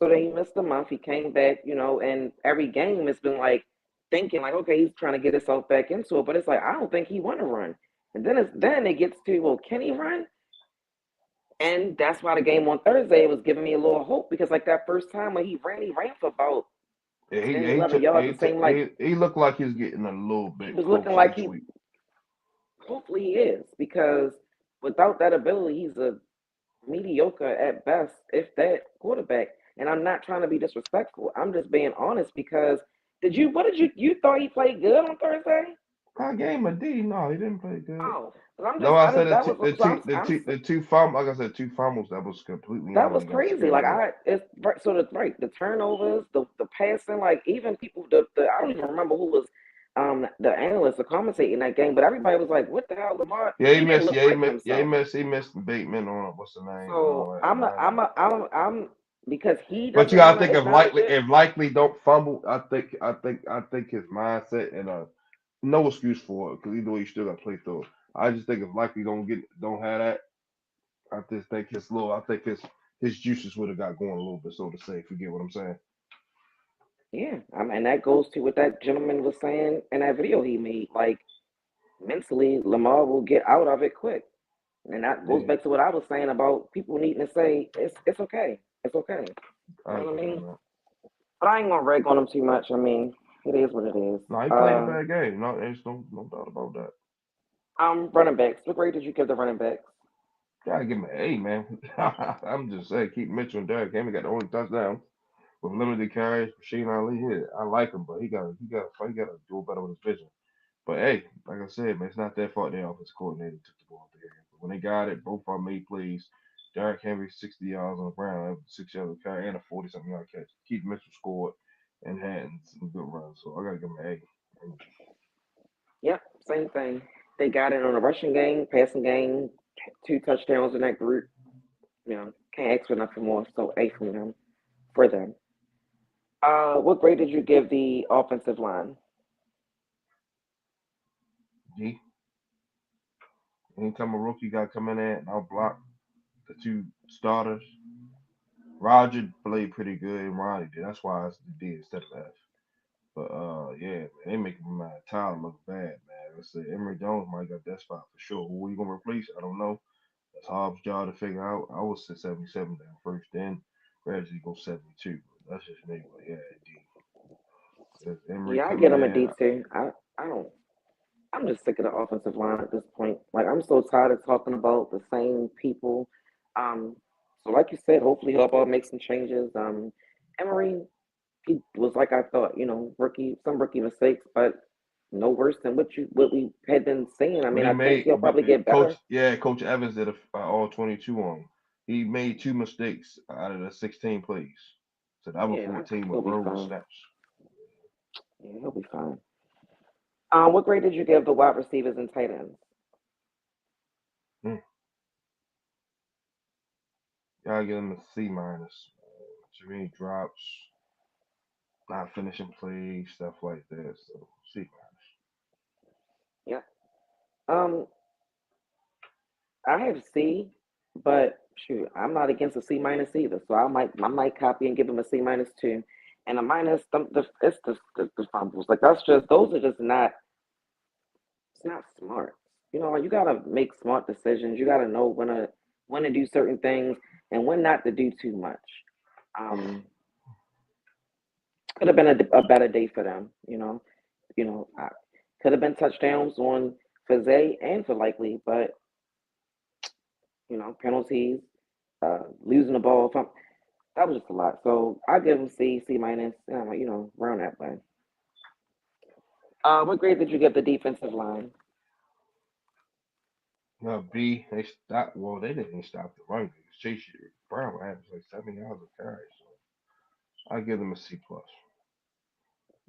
Speaker 2: So then he missed a month. He came back, and every game it's been like thinking like, okay, he's trying to get himself back into it. But it's like I don't think he want to run. And then it gets to, well, can he run? And that's why the game on Thursday was giving me a little hope because like that first time when he ran for about
Speaker 1: Yeah,
Speaker 2: 10, 11 yards. It seemed like
Speaker 1: he looked like he's getting a little
Speaker 2: he
Speaker 1: bit
Speaker 2: was looking
Speaker 1: closer
Speaker 2: like
Speaker 1: each
Speaker 2: he,
Speaker 1: week.
Speaker 2: hopefully he is, because without that ability, he's a mediocre at best, if that, quarterback. And I'm not trying to be disrespectful. I'm just being honest because you thought he played good on Thursday?
Speaker 1: I gave him a D. No, he didn't play good.
Speaker 2: Oh, 'cause
Speaker 1: No, I said
Speaker 2: that was, so
Speaker 1: the two fumbles. Like I said, two fumbles. That was completely
Speaker 2: that
Speaker 1: on him.
Speaker 2: was
Speaker 1: He got
Speaker 2: crazy.
Speaker 1: scared
Speaker 2: Like
Speaker 1: away.
Speaker 2: it's right. So the right, the turnovers, the passing, like even people, the I don't even remember who was the analyst, the commentator in that game, but everybody was like, "What the hell, Lamar?
Speaker 1: Yeah, he
Speaker 2: He didn't
Speaker 1: missed.
Speaker 2: look
Speaker 1: Yeah,
Speaker 2: like himself."
Speaker 1: He missed Bateman on what's the name?
Speaker 2: So I'm because he
Speaker 1: But you
Speaker 2: doesn't
Speaker 1: gotta
Speaker 2: want to
Speaker 1: think
Speaker 2: acknowledge it.
Speaker 1: if likely don't fumble. I think his mindset and no excuse for it because either way you still got to play through it. I just think if likely don't have that, I just think I think his juices would have got going a little bit, so to say. If you get what I'm saying.
Speaker 2: Yeah, and that goes to what that gentleman was saying in that video he made. Like mentally, Lamar will get out of it quick, and that goes
Speaker 1: Yeah,
Speaker 2: back to what I was saying about people needing to say it's okay, it's okay. You
Speaker 1: I
Speaker 2: know what I
Speaker 1: agree
Speaker 2: mean?
Speaker 1: on that.
Speaker 2: But I ain't gonna rag on him too much. I mean, it is what it is.
Speaker 1: No, he played a bad game. No, there's no doubt about that.
Speaker 2: Running backs. What grade did you give the running backs?
Speaker 1: Gotta give him an A, man. I'm just saying, keep Mitchell and Derrick Henry got the only touchdown with limited carries. Rasheen Ali here, I like him, but he got to do better with his vision. But hey, like I said, man, it's not their fault. Their offense coordinator took the ball out the hand. But when they got it, both of them made plays. Derrick Henry 60 yards on the ground, 6 yards carry, and a 40-something yard catch. Keith Mitchell scored and had some good runs. So I gotta give him an A.
Speaker 2: Yep, same thing. They got it on a rushing game, passing game, two touchdowns in that group. You know, can't ask for nothing more. So A from them for them. What grade did you give the offensive line?
Speaker 1: G. Anytime a rookie got to come in there and I'll block the two starters. Roger played pretty good and Ronnie did. That's why it's the D instead of F. But yeah, man, they making my Tyler look bad, man. Let's say Emory Jones might got that spot for sure. Who we gonna replace? I don't know. That's Hobbs' job to figure out. I was at 77 down first, then gradually go 72. But that's just me. But yeah, D. If Emory
Speaker 2: Yeah, I
Speaker 1: come
Speaker 2: get
Speaker 1: in
Speaker 2: them a
Speaker 1: there,
Speaker 2: D too. I don't. I'm just sick of the offensive line at this point. Like I'm so tired of talking about the same people. Um, so like you said, hopefully Harbaugh makes some changes. Emery, he was like I thought, some rookie mistakes, but no worse than what we had been saying. I
Speaker 1: but
Speaker 2: mean,
Speaker 1: he
Speaker 2: I think
Speaker 1: made,
Speaker 2: he'll
Speaker 1: but
Speaker 2: probably get better.
Speaker 1: Coach Evans did a all 22 on him. He made two mistakes out of the 16 plays. So the other
Speaker 2: Yeah,
Speaker 1: 14 were
Speaker 2: he'll be
Speaker 1: throws
Speaker 2: fine.
Speaker 1: snaps.
Speaker 2: Yeah, he'll be fine. What grade did you give the wide receivers and tight ends?
Speaker 1: Hmm. Gotta get him a C minus. Too many drops, not finishing plays, stuff like that. So C minus.
Speaker 2: Yeah. Um, I have C, but shoot, I'm not against a C minus either. So I might copy and give him a C minus too, and a minus it's the fumbles. Like those are just not it's not smart. Like you gotta make smart decisions. You gotta know when to do certain things and when not to do too much. Um, could have been a better day for them. Could have been touchdowns on for Zay and for Likely, but penalties, losing the ball. That was just a lot. So I give them C, C minus, around that way. What grade did you give the defensive line?
Speaker 1: B, they stopped. Well, they didn't stop the run. Chase Brown averaged like 7 yards of carry. So I give them a C plus.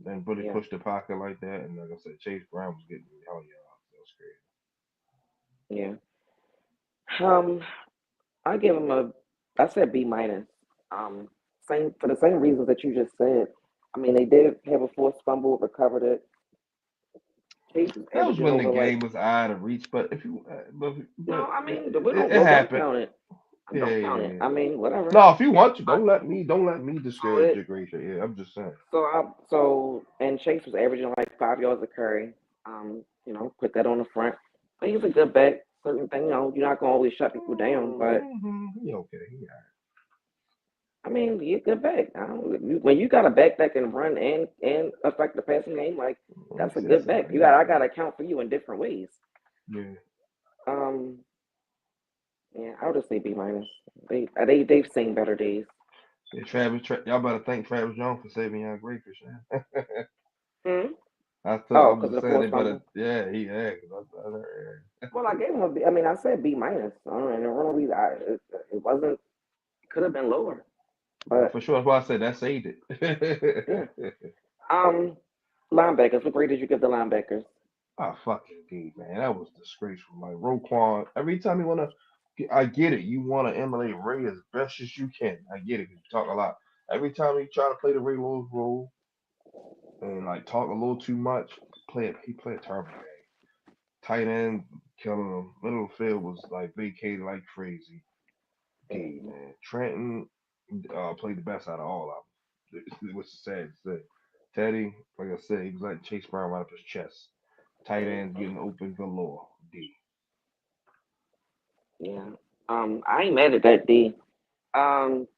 Speaker 1: Then Buddy
Speaker 2: Yeah.
Speaker 1: pushed the pocket like that, and like I said, Chase Brown was getting all yards. That was crazy.
Speaker 2: Yeah. Um, I give them I said B minus. Um, same for the same reasons that you just said. I mean, they did have a forced fumble, recovered it. Chase was
Speaker 1: That was
Speaker 2: averaging
Speaker 1: when the
Speaker 2: over like,
Speaker 1: game was out of reach. But if you,
Speaker 2: no,
Speaker 1: but
Speaker 2: I mean, we
Speaker 1: it
Speaker 2: don't
Speaker 1: happened.
Speaker 2: count it.
Speaker 1: Yeah,
Speaker 2: Don't count
Speaker 1: yeah,
Speaker 2: it.
Speaker 1: yeah.
Speaker 2: I mean, whatever.
Speaker 1: No, if you want to,
Speaker 2: But
Speaker 1: don't let me
Speaker 2: so
Speaker 1: discourage
Speaker 2: it
Speaker 1: your great shit. Yeah, I'm just saying.
Speaker 2: and Chase was averaging like 5 yards a carry. Put that on the front. But he's a good back. Certain thing, you're not gonna always shut people down, but
Speaker 1: He okay. Yeah.
Speaker 2: I mean, you good back. When you got a back that can run and affect the passing game, like that's a good
Speaker 1: That's
Speaker 2: back.
Speaker 1: all
Speaker 2: You
Speaker 1: he
Speaker 2: got I
Speaker 1: got,
Speaker 2: got to
Speaker 1: man.
Speaker 2: account for you in different ways.
Speaker 1: Yeah.
Speaker 2: Um, yeah, I would just say B minus. They've seen better days.
Speaker 1: Yeah, y'all better thank Travis Jones for saving y'all Lakers, man.
Speaker 2: Hmm?
Speaker 1: I
Speaker 2: Oh,
Speaker 1: was
Speaker 2: because of
Speaker 1: just
Speaker 2: the
Speaker 1: saying they
Speaker 2: forced
Speaker 1: better,
Speaker 2: fumble.
Speaker 1: yeah, yeah. 'Cause yeah.
Speaker 2: Well, I gave him a B. I mean, I said B minus. I don't know, and the wrong reason. It wasn't. Could have been lower,
Speaker 1: No,
Speaker 2: but
Speaker 1: for sure. That's why I said that saved
Speaker 2: yeah.
Speaker 1: it.
Speaker 2: Um, linebackers. What grade did you give the linebackers?
Speaker 1: Oh, fucking D, man. That was disgraceful. Like, Roquan, every time you want to, I get it. You want to emulate Ray as best as you can. I get it 'cause you talk a lot. Every time you try to play the Ray Lewis role and, like, talk a little too much, he played a terrible game. Tight end killing him. Middle of the field was, like, vacated like crazy. D,
Speaker 2: Mhm.
Speaker 1: man. Trenton played the best out of all of them, which is sad to say. Teddy, like I said, he was like Chase Brown right up his chest. Tight ends getting open galore. D.
Speaker 2: Yeah. I ain't mad at that D. Um,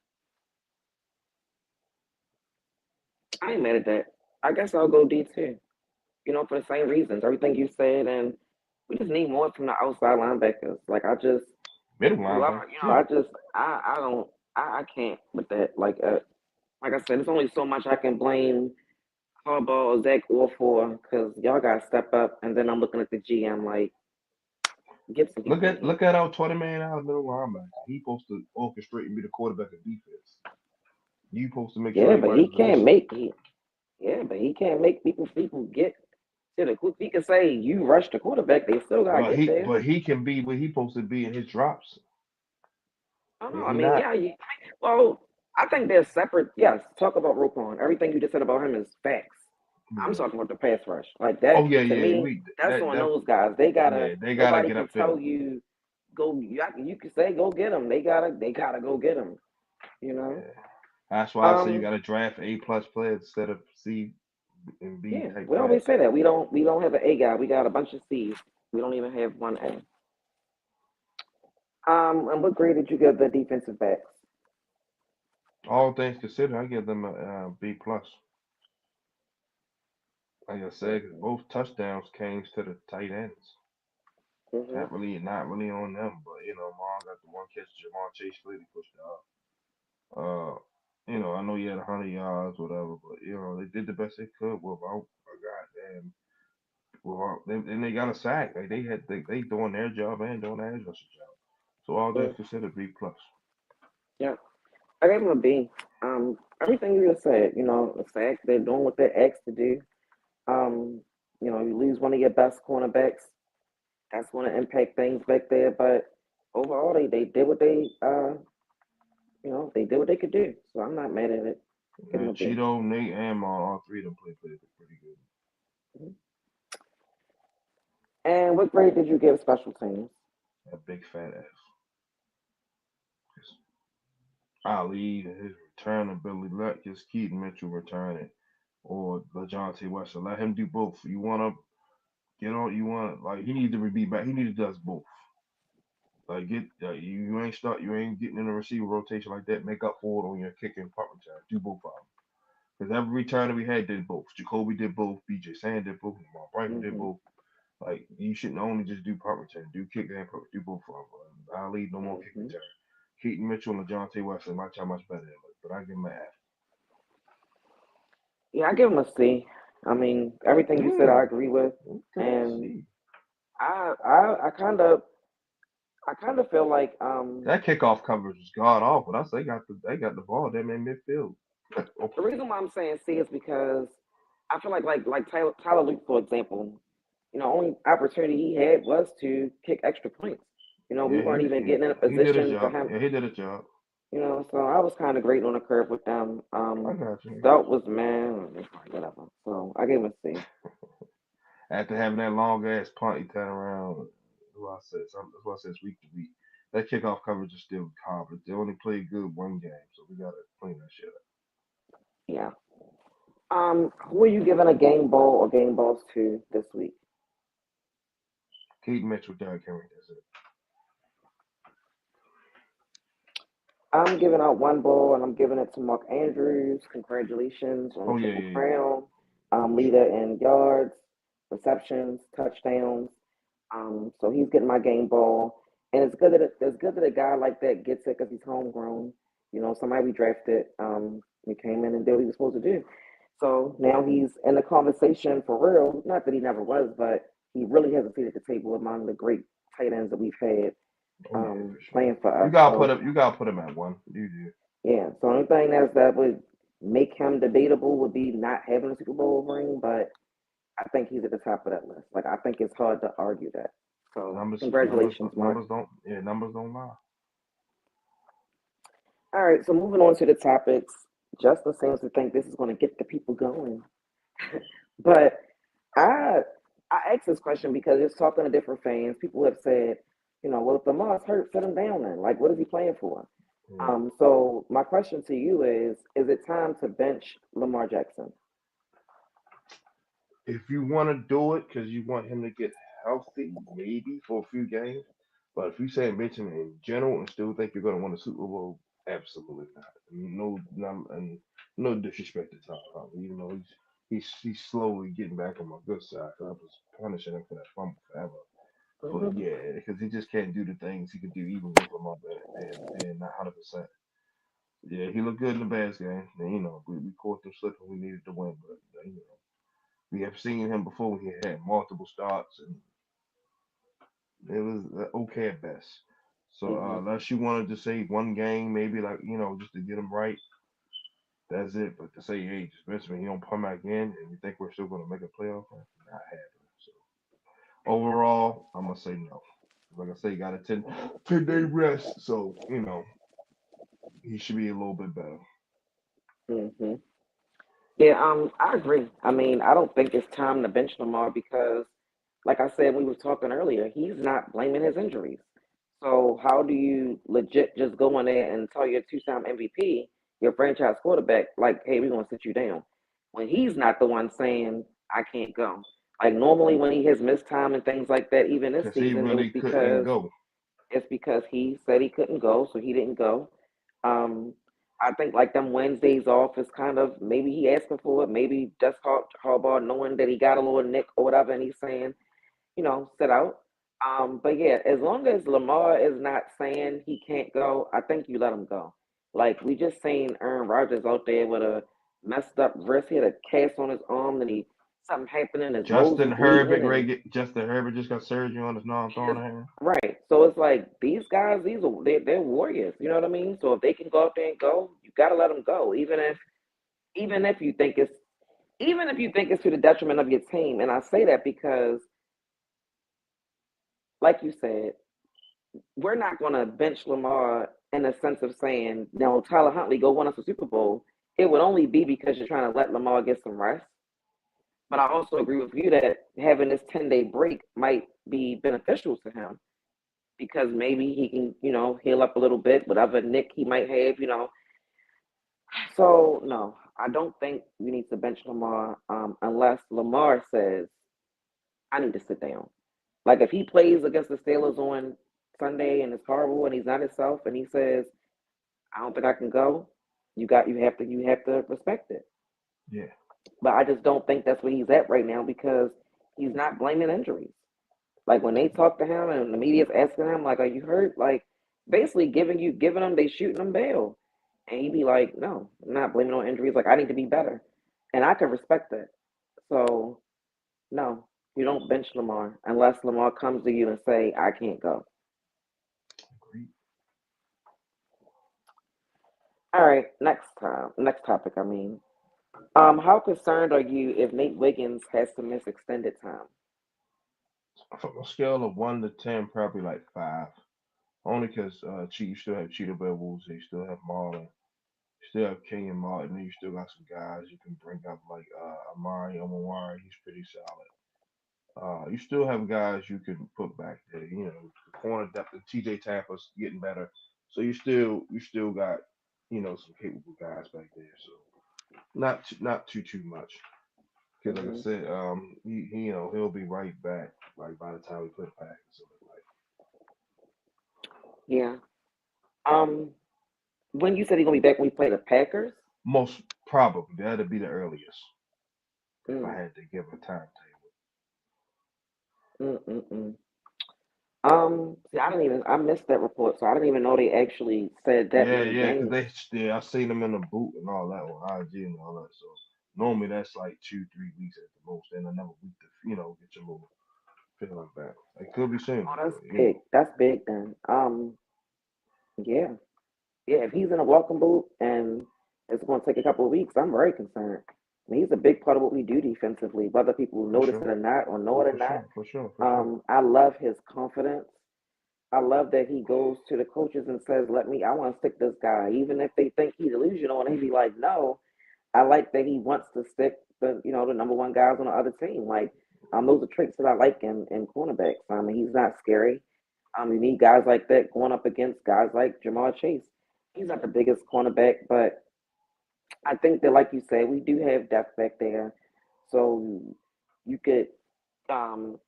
Speaker 2: I ain't mad at that. I guess I'll go D too. For the same reasons, everything you said, and we just need more from the outside linebackers. Like
Speaker 1: Middle
Speaker 2: whoever,
Speaker 1: linebacker, shit.
Speaker 2: I don't, I can't with that. Like I said, there's only so much I can blame Harbaugh or Zach Orr for because y'all got to step up. And then I'm looking at the GM like, get some
Speaker 1: Look
Speaker 2: people in
Speaker 1: at
Speaker 2: here.
Speaker 1: look at our 20 million out middle linebacker. He supposed to orchestrate and be the quarterback of defense. You supposed to make sure
Speaker 2: Yeah, but
Speaker 1: everybody's
Speaker 2: he can't
Speaker 1: position.
Speaker 2: make he, yeah, but he can't make people get to the. He can say you rush the quarterback, they still gotta
Speaker 1: But
Speaker 2: get
Speaker 1: he
Speaker 2: there.
Speaker 1: but he can be what he supposed to be in his drops.
Speaker 2: I don't know.
Speaker 1: Is
Speaker 2: I
Speaker 1: he
Speaker 2: mean,
Speaker 1: not?
Speaker 2: yeah, well, I think they're separate. Yes, talk about Roquan. Everything you just said about him is facts. I'm
Speaker 1: Yeah.
Speaker 2: talking about the pass rush. Like
Speaker 1: Oh
Speaker 2: that
Speaker 1: yeah,
Speaker 2: to
Speaker 1: yeah.
Speaker 2: me,
Speaker 1: We
Speaker 2: that's
Speaker 1: that
Speaker 2: on
Speaker 1: that
Speaker 2: those guys. They gotta.
Speaker 1: yeah. They gotta
Speaker 2: Nobody
Speaker 1: get
Speaker 2: can
Speaker 1: up there.
Speaker 2: tell you go. You can say go get him. They gotta go get him. You know.
Speaker 1: Yeah. That's why I say you
Speaker 2: Um.
Speaker 1: gotta draft A+ players instead of C and B
Speaker 2: Yeah,
Speaker 1: type
Speaker 2: we always
Speaker 1: players.
Speaker 2: say that we don't have an A guy. We got a bunch of C's. We don't even have one A. And what grade did you give the defensive backs?
Speaker 1: All things considered, I give them a, B+. Like I said, 'cause both touchdowns came to the tight ends.
Speaker 2: Mm-hmm.
Speaker 1: Not really on them, but Maul got the one catch. Jamar Chase really pushed it out. I know he had 100 yards, whatever, but they did the best they could without a goddamn. Without and they got a sack. Like they doing their job and doing the edge rusher's job. So all things
Speaker 2: Mm,
Speaker 1: considered, B+.
Speaker 2: yeah, I gave him a B. Everything you just said, the fact they're doing what they're asked to do. Um, you lose one of your best cornerbacks, that's going to impact things back there. But overall, they did what they did what they could do. So I'm not mad at it. Give them
Speaker 1: And
Speaker 2: a B.
Speaker 1: Cheeto, Nate, and Maul, all three of them played pretty good.
Speaker 2: Mhm. And what grade did you give special teams?
Speaker 1: A big fat F. 'Cause Ali and his return ability, let just Keaton Mitchell return it, or LaJohntay Wester. Let him do both. You want to get on. You want like he needs to be back. He needs to do both. Like you ain't getting in the receiver rotation like that. Make up for it on your kicking punt return. Do both of them. Because every return that we had did both. Jacoby did both. BJ Sand did both. Lamar Brighton did
Speaker 2: Hmm.
Speaker 1: both. Like you shouldn't only just do punt return. Do kick and punt. Do both of them. Ali no more kick
Speaker 2: Hmm.
Speaker 1: return. Keaton Mitchell and Jonte Weston might try much better, but I give him an F.
Speaker 2: Yeah, I give him a C. I mean, everything you said, I
Speaker 1: Mm,
Speaker 2: agree with,
Speaker 1: okay,
Speaker 2: and
Speaker 1: see.
Speaker 2: I kind of feel like
Speaker 1: That kickoff coverage was god awful. That's they got the ball them in midfield. Oh,
Speaker 2: the reason why I'm saying C is because I feel like Tyler Luke, for example, only opportunity he had was to kick extra points. We
Speaker 1: yeah,
Speaker 2: weren't even getting in a
Speaker 1: he did his
Speaker 2: position for
Speaker 1: job.
Speaker 2: him.
Speaker 1: Yeah, he did his job.
Speaker 2: So I was kind of great on the curve with them.
Speaker 1: I got you. I got
Speaker 2: Stout was man, whatever. So I gave him a C.
Speaker 1: you. After having that long ass punt, he turned around. That's why I said it's week to week. That kickoff coverage is still confident. They only played good one game, so we gotta clean that shit up.
Speaker 2: Yeah. Who are you giving a game ball or game balls to this week?
Speaker 1: Keaton Mitchell, Derrick Henry. That's it.
Speaker 2: I'm giving out one ball and I'm giving it to Mark Andrews. Congratulations on the
Speaker 1: Oh yeah,
Speaker 2: triple
Speaker 1: yeah, yeah.
Speaker 2: crown.
Speaker 1: For
Speaker 2: Leader
Speaker 1: sure.
Speaker 2: in yards, receptions, touchdowns. So he's getting my game ball, and it's good that a guy like that gets it because he's homegrown. You know, somebody we drafted. He came in and did what he was supposed to do. So now he's in the conversation for real. Not that he never was, but he really has a seat at the table among the great tight ends that we've had
Speaker 1: Oh yeah, for sure.
Speaker 2: playing for
Speaker 1: You
Speaker 2: us.
Speaker 1: gotta put
Speaker 2: So
Speaker 1: him. You gotta put him at one. You do.
Speaker 2: yeah, so the only thing that would make him debatable would be not having a Super Bowl ring, but I think he's at the top of that list. Like I think it's hard to argue that. So congratulations, Mark.
Speaker 1: Numbers don't. Yeah, numbers don't lie.
Speaker 2: All right, so moving on to the topics. Justin seems to think this is going to get the people going, but I I asked this question because it's talking to different fans. People have said, you know, well if Lamar's hurt, sit him down then. Like what is he playing for?
Speaker 1: Yeah.
Speaker 2: So my question to you is it time to bench Lamar Jackson?
Speaker 1: If you want to do it because you want him to get healthy, maybe for a few games. But if you say mention it in general and still think you're going to win a Super Bowl, absolutely not. And no disrespect to Tom Huntley, even though he's slowly getting back on my good side. 'Cause I was punishing him for that fumble forever. But
Speaker 2: Hmm.
Speaker 1: yeah, because he just can't do the things he could do even with Lamar and not 100%. Yeah, he looked good in the Bears game. And, we caught them slipping. We needed to win, but we have seen him before when he had multiple starts, and it was okay at best. So
Speaker 2: Hmm.
Speaker 1: unless you wanted to say one game, maybe like just to get him right, that's it. But to say, hey, just mention he don't come back in, and you think we're still going to make a playoff, not happening. So overall, I'm gonna say no. Like I say, he got a 10 day rest, so he should be a little bit better.
Speaker 2: Hmm. Yeah, I agree. I mean, I don't think it's time to bench Lamar because, like I said, we were talking earlier, he's not blaming his injuries. So how do you legit just go in there and tell your two-time MVP, your franchise quarterback, like, hey, we're gonna sit you down, when he's not the one saying I can't go. Like normally when he has missed time and things like that, even this
Speaker 1: Cause he
Speaker 2: season,
Speaker 1: really couldn't go.
Speaker 2: it's because he said he couldn't go, so he didn't go. Um, I think like them Wednesdays off is kind of maybe he asking for it, maybe just Harbaugh knowing that he got a little nick or whatever, and he's saying, sit out. But yeah, as long as Lamar is not saying he can't go, I think you let him go. Like we just seen Aaron Rodgers out there with a messed up wrist, he had a cast on his arm, and he something happened, and his nose was bleeding, and
Speaker 1: Justin Herbert just got surgery on his non-throwing hand.
Speaker 2: right. So it's like these guys, they're warriors. You know what I mean? So if they can go out there and go, you gotta let them go, even if you think it's even if you think it's to the detriment of your team. And I say that because, like you said, we're not gonna bench Lamar in the sense of saying, no, Tyler Huntley go win us a Super Bowl. It would only be because you're trying to let Lamar get some rest. But I also agree with you that having this 10-day break might be beneficial to him because maybe he can, heal up a little bit, whatever nick he might have. So no, I don't think we need to bench Lamar unless Lamar says I need to sit down. Like if he plays against the Steelers on Sunday and it's horrible and he's not himself and he says I don't think I can go, you have to respect it.
Speaker 1: Yeah,
Speaker 2: But I just don't think that's where he's at right now because he's not blaming injuries. Like when they talk to him and the media's asking him, like, "Are you hurt?" Like basically giving him, they shooting him bail, and he'd be like, "No, I'm not blaming on injuries. Like I need to be better," and I can respect that. So no, you don't bench Lamar unless Lamar comes to you and say, "I can't go."
Speaker 1: agreed.
Speaker 2: All right, next topic. I mean, how concerned are you if Nate Wiggins has to miss extended time?
Speaker 1: From a scale of 1 to 10, probably like 5. Only because you still have Cheetah Bevels, you still have Marlon, you still have Kenyon Martin, and you still got some guys you can bring up like Amari Omawari. He's pretty solid. You still have guys you can put back there. The corner depth of TJ Tampa's getting better, so you still got some capable guys back there. So not too much. Because like I
Speaker 2: Hmm.
Speaker 1: said, he'll be right back like by the time we play the Packers. So like,
Speaker 2: Yeah. Um. When you said he's gonna be back when we play the Packers?
Speaker 1: Most probably that'd be the earliest if I
Speaker 2: Mm,
Speaker 1: had to give a timetable.
Speaker 2: mm. See, I missed that report, so I didn't even know they actually said that
Speaker 1: Yeah,
Speaker 2: many
Speaker 1: yeah, because
Speaker 2: games.
Speaker 1: I seen them in the boot and all that on IG and all that. So normally that's like 2, 3 weeks at the most, and another week to get your little feeling back. It could be sooner,
Speaker 2: Oh,
Speaker 1: but
Speaker 2: that's big. That's big then. Yeah, yeah. If he's in a walking boot and it's going to take a couple of weeks, I'm very concerned. I mean, he's a big part of what we do defensively, whether people
Speaker 1: for
Speaker 2: notice it
Speaker 1: sure.
Speaker 2: or not, or know
Speaker 1: Oh,
Speaker 2: it or
Speaker 1: for
Speaker 2: not.
Speaker 1: sure, for sure, for sure.
Speaker 2: I love his confidence. I love that he goes to the coaches and says, I want to stick this guy," even if they think he's delusional, and he'd be like, "No." I like that he wants to stick the number one guys on the other team. Like, those are traits that I like in cornerbacks. I mean, he's not scary. You need guys like that going up against guys like Jamar Chase. He's not the biggest cornerback, but I think that, like you said, we do have depth back there, so you could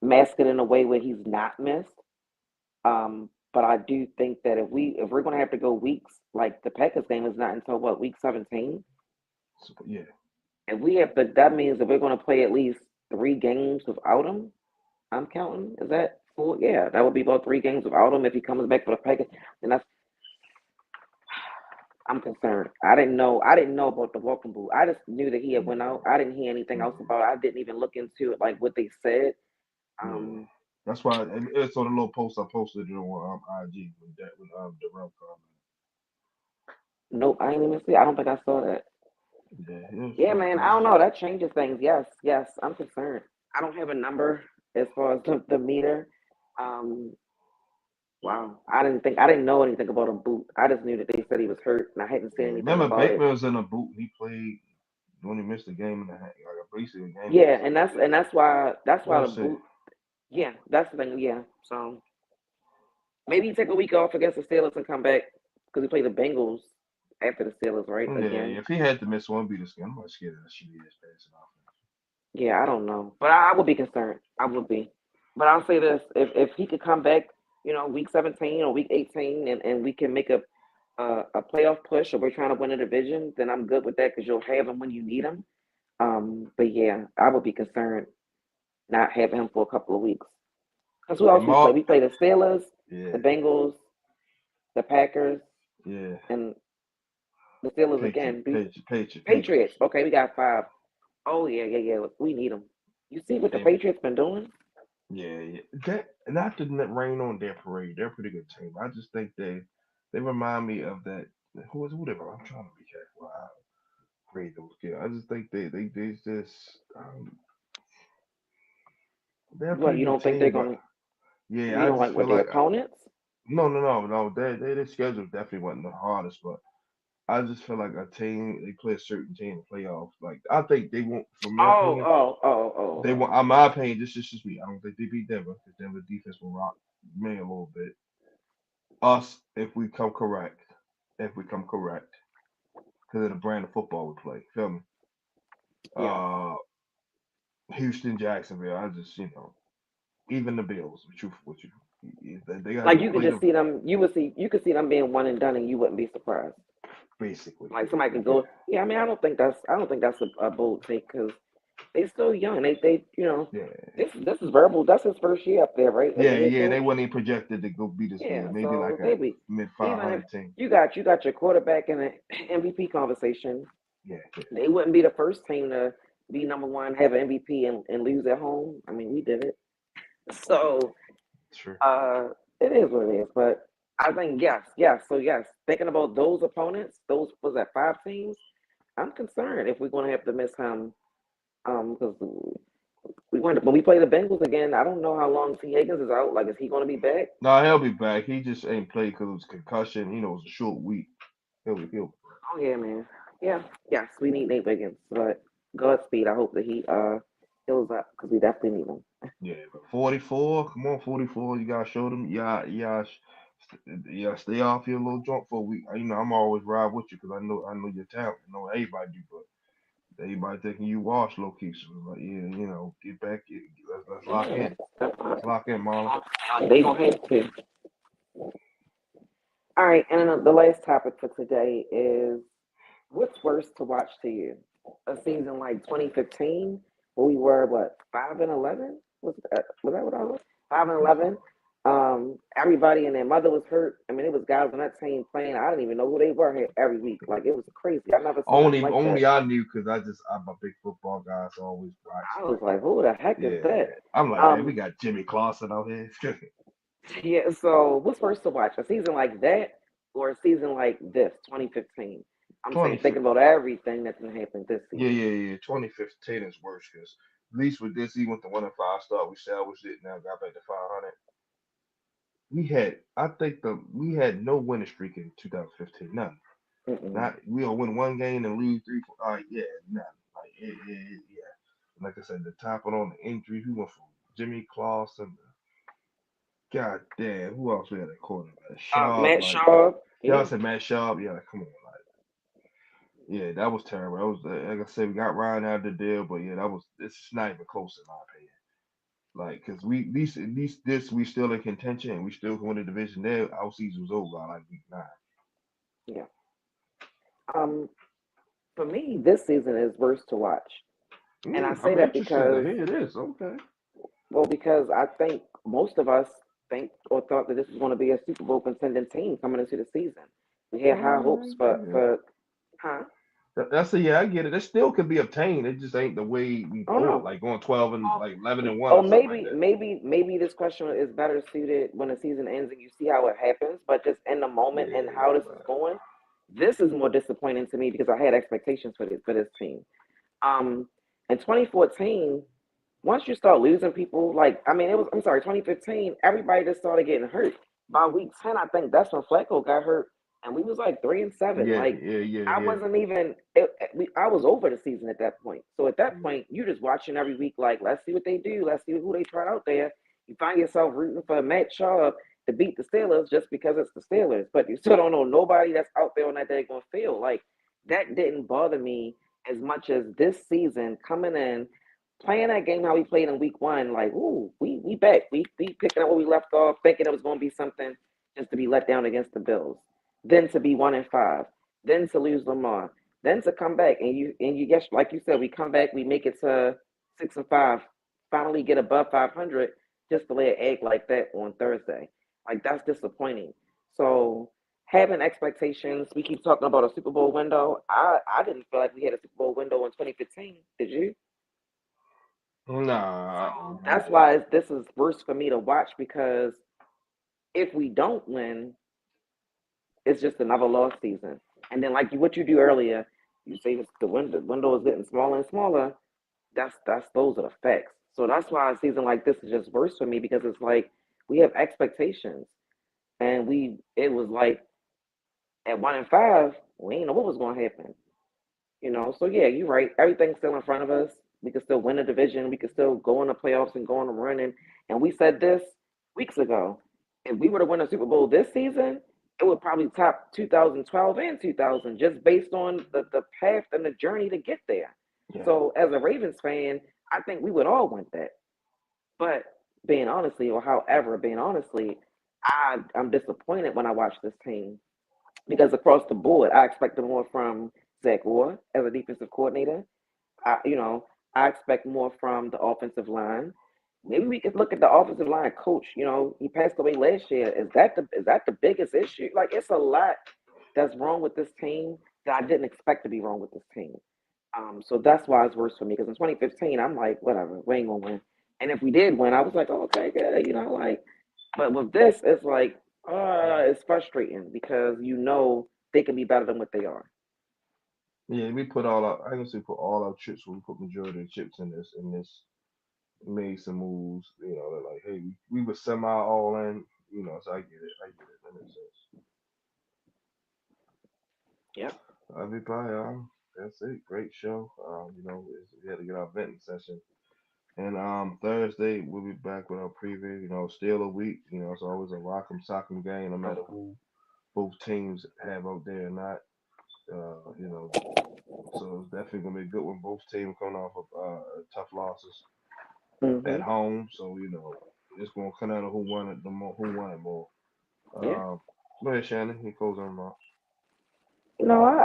Speaker 2: mask it in a way where he's not missed. But I do think that if we're gonna have to go weeks, like the Packers game is not until what, week 17.
Speaker 1: So, yeah,
Speaker 2: If we have to, that means that we're going to play at least 3 games without him. I'm counting. Is that four? Yeah, that would be about 3 games without him if he comes back for the Packers. And I'm concerned. I didn't know. I didn't know about the welcome boot. I just knew that he had went out. I didn't hear anything else
Speaker 1: yeah,
Speaker 2: about it. I didn't even look into it, like what they said.
Speaker 1: yeah.
Speaker 2: Um,
Speaker 1: That's why it's on a little post I posted it on IG when Darrell commented.
Speaker 2: nope, I didn't even see. I don't think I saw that.
Speaker 1: Yeah,
Speaker 2: Yeah,
Speaker 1: it's
Speaker 2: man. I
Speaker 1: crazy.
Speaker 2: don't know. That changes things. Yes, yes. I'm concerned. I don't have a number as far as the meter. Um, Wow. I didn't know anything about a boot. I just knew that they said he was hurt and I hadn't seen
Speaker 1: Yeah,
Speaker 2: anything
Speaker 1: remember
Speaker 2: about it.
Speaker 1: Bateman was in a boot. He played when he missed a game and a half, like basically a game and a
Speaker 2: Yeah,
Speaker 1: half.
Speaker 2: and that's why
Speaker 1: We'll
Speaker 2: the
Speaker 1: see.
Speaker 2: boot, yeah, that's the thing, yeah. So maybe he take a week off against the Steelers and come back because we play the Bengals after the Steelers, right?
Speaker 1: Yeah,
Speaker 2: Again.
Speaker 1: if he had to miss one, be the skin. I'm not scared of that shit ass passing offense.
Speaker 2: Yeah, I don't know. But I would be concerned. I would be. But I'll say this, if he could come back, week 17 or week 18 and we can make a playoff push or we're trying to win a division, then I'm good with that because you'll have him when you need him. But yeah, I would be concerned not having him for a couple of weeks. Because who else we play?
Speaker 1: Lamar,
Speaker 2: We play the Steelers, the
Speaker 1: yeah,
Speaker 2: Bengals, the Packers,
Speaker 1: yeah.
Speaker 2: and the Steelers
Speaker 1: Patriot,
Speaker 2: again.
Speaker 1: Patriot, Patriot,
Speaker 2: Patriots.
Speaker 1: Patriots.
Speaker 2: Okay, we got 5. Oh yeah, yeah, yeah. We need them. You see what the
Speaker 1: And
Speaker 2: Patriots been doing?
Speaker 1: yeah, yeah. That not to rain on their parade. They're a pretty good team. I just think they remind me of that. Who they were? I'm trying to be careful. I grade those kids. I just think they just they're a
Speaker 2: What,
Speaker 1: pretty
Speaker 2: you
Speaker 1: good
Speaker 2: don't think they're
Speaker 1: team. But
Speaker 2: gonna?
Speaker 1: yeah,
Speaker 2: You
Speaker 1: I
Speaker 2: don't
Speaker 1: just
Speaker 2: like
Speaker 1: feel
Speaker 2: what their
Speaker 1: like
Speaker 2: opponents?
Speaker 1: no. Their schedule definitely wasn't the hardest, but I just feel like a team they play a certain team in the playoffs. Like I think they won't, from your
Speaker 2: Oh,
Speaker 1: opinion,
Speaker 2: oh, oh, oh,
Speaker 1: they want.
Speaker 2: oh.
Speaker 1: In my opinion, this is just me. I don't think they beat Denver because Denver defense will rock me a little bit. Us, if we come correct, because of the brand of football we play. Feel me?
Speaker 2: Yes.
Speaker 1: Uh, Houston, Jacksonville. I just even the Bills. With you, they got to
Speaker 2: Like
Speaker 1: go
Speaker 2: you could
Speaker 1: play
Speaker 2: just
Speaker 1: them
Speaker 2: see them. You could see them being one and done, and you wouldn't be surprised.
Speaker 1: basically.
Speaker 2: Like
Speaker 1: Yeah,
Speaker 2: somebody can go. Yeah, I mean, I don't think that's a bold take because they still young.
Speaker 1: yeah.
Speaker 2: this is verbal. That's his first year up there, right, as a
Speaker 1: Yeah,
Speaker 2: head
Speaker 1: yeah, they
Speaker 2: coach.
Speaker 1: weren't even projected to go be this good.
Speaker 2: Yeah,
Speaker 1: Maybe like
Speaker 2: so
Speaker 1: a
Speaker 2: maybe
Speaker 1: mid
Speaker 2: even if
Speaker 1: 500 team.
Speaker 2: you got your quarterback in an MVP conversation,
Speaker 1: Yeah, yeah,
Speaker 2: they wouldn't be the first team to be number one, have an MVP, and lose at home. I mean, we did it. So
Speaker 1: sure.
Speaker 2: uh, it is what it is. But I think yes, yes. So yes, thinking about those opponents, those was that 5 teams. I'm concerned if we're going to have to miss him. Because when we play the Bengals again, I don't know how long T. Higgins is out. Like, is he going to be back?
Speaker 1: No, he'll be back. He just ain't played because it was concussion. It was a short week. He'll
Speaker 2: Oh yeah, man. Yeah, yes, we need Nate Wiggins, but Godspeed. I hope that he heals up because we definitely need him.
Speaker 1: yeah. But 44, come on, 44. You gotta show them. Yeah. Stay off your little junk for a week. I'm always ride with you because I know your talent. I know everybody do, but everybody thinking you wash low key. So like, yeah, get back. Let's lock
Speaker 2: Yeah,
Speaker 1: in.
Speaker 2: definitely.
Speaker 1: Let's lock in, Marlon.
Speaker 2: They gonna have to. All right, and then the last topic for today is what's worse to watch to you? A season like 2015, where we were what 5-11? Was that what I was? 5-11. Everybody and their mother was hurt. I mean, it was guys on that team playing. I didn't even know who they were here every week. Like it was crazy. I never seen nothing
Speaker 1: Only
Speaker 2: like that.
Speaker 1: only I knew because I'm a big football guy, so I always
Speaker 2: I
Speaker 1: watched
Speaker 2: was
Speaker 1: it.
Speaker 2: like, who the heck is
Speaker 1: Yeah,
Speaker 2: that?
Speaker 1: I'm like, man, we
Speaker 2: Um,
Speaker 1: got Jimmy Clausen out here.
Speaker 2: yeah. So what's worse to watch? A season like that or a season like this, 2015? I'm saying
Speaker 1: 20,
Speaker 2: thinking about everything that's been happening this
Speaker 1: yeah,
Speaker 2: season.
Speaker 1: yeah, yeah. 2015 is worse because at least with this, even with the 1-5 start, we salvaged it. Now got back to 500. We had no winning streak in 2015. None.
Speaker 2: Mm-mm.
Speaker 1: Not we'll win one game and lose three. Yeah, none. Like yeah. Like I said, the top it on the injury. We went from Jimmy Clausen. God damn, who else we had at quarterback? Sharp,
Speaker 2: Matt
Speaker 1: like
Speaker 2: Shaw,
Speaker 1: y'all
Speaker 2: yeah.
Speaker 1: said Matt Sharp. Yeah, like, come on, like yeah, that was terrible. That was like I said, we got Ryan out of the deal, but yeah, that was it's not even close in my opinion. Like, cause we at least this we still in contention and we still can win the division. There, our season was over by like week 9.
Speaker 2: Yeah. Um, for me, this season is worse to watch, and I say
Speaker 1: I'm
Speaker 2: that
Speaker 1: interested to
Speaker 2: because,
Speaker 1: hear this. Okay.
Speaker 2: well, because I think most of us think or thought that this was going to be a Super Bowl contending team coming into the season. We had high hopes
Speaker 1: Yeah.
Speaker 2: huh?
Speaker 1: That's a yeah, I get it. It still could be obtained. It just ain't the way we
Speaker 2: Oh
Speaker 1: thought.
Speaker 2: no.
Speaker 1: Like going 12 and
Speaker 2: Oh,
Speaker 1: like 11-1
Speaker 2: oh,
Speaker 1: or something like
Speaker 2: maybe,
Speaker 1: that.
Speaker 2: maybe, maybe this question is better suited when the season ends and you see how it happens. But just in the moment and how
Speaker 1: Yeah,
Speaker 2: this is going, this is more disappointing to me because I had expectations for this team. Um, in 2014, once you start losing people, like I mean, it was I'm sorry, 2015, everybody just started getting hurt. By week 10, I think that's when Flacco got hurt, and we was like 3-7.
Speaker 1: yeah,
Speaker 2: Like
Speaker 1: yeah, yeah,
Speaker 2: I
Speaker 1: yeah.
Speaker 2: wasn't even, I was over the season at that point. So at that point, you just watching every week, like let's see what they do, let's see who they try out there. You find yourself rooting for Matt Schaub to beat the Steelers just because it's the Steelers, but you still don't know nobody that's out there on that day going to feel like that didn't bother me as much as this season coming in playing that game how we played in week 1, like, ooh, we back. We picking up where we left off, thinking it was gonna be something just to be let down against the Bills. Then to be 1-5, then to lose Lamar, then to come back and you guess like you said, we come back, we make it to 6-5, finally get above 500, just to lay an egg like that on Thursday. Like that's disappointing. So having expectations, we keep talking about a Super Bowl window. I didn't feel like we had a Super Bowl window in 2015. Did you?
Speaker 1: Nah,
Speaker 2: So that's why this is worse for me to watch because if we don't win, it's just another lost season. And then, like what you do earlier, you say the window is getting smaller and smaller. That's those are the facts. So that's why a season like this is just worse for me because it's like we have expectations, and it was like at 1-5, we didn't know what was going to happen. So yeah, you're right. Everything's still in front of us. We can still win the division. We can still go in the playoffs and go on a run. And we said this weeks ago. If we were to win a Super Bowl this season, it would probably top 2012 and 2000 just based on the path and the journey to get there.
Speaker 1: yeah,
Speaker 2: So as a Ravens fan, I think we would all want that. But being honestly, I'm disappointed when I watch this team because across the board, I expected more from Zach Orr as a defensive coordinator. I, you know, I expect more from the offensive line. Maybe we could look at the offensive line coach. He passed away last year. Is that the biggest issue? Like, it's a lot that's wrong with this team that I didn't expect to be wrong with this team. So that's why it's worse for me because in 2015, I'm like, whatever, we ain't gonna win. And if we did win, I was like, oh, okay, good, like. But with this, it's like, it's frustrating because they can be better than what they are.
Speaker 1: yeah. We put all our, I guess we put all our chips. We put majority of the chips in this. Made some moves. They're like, hey, we were semi all in. So I get it. I get it. That makes sense.
Speaker 2: Yep.
Speaker 1: Everybody, that's it. Great show. We had to get our venting session. And Thursday we'll be back with our preview. Still a week. It's always a rock'em sock'em game, no matter who both teams have out there or not. So it's definitely gonna be a good one. Both teams coming off of tough losses at
Speaker 2: Hmm.
Speaker 1: home. So it's gonna come down to who won it more.
Speaker 2: Yeah.
Speaker 1: Um, Go ahead, Shannon. He closing remarks.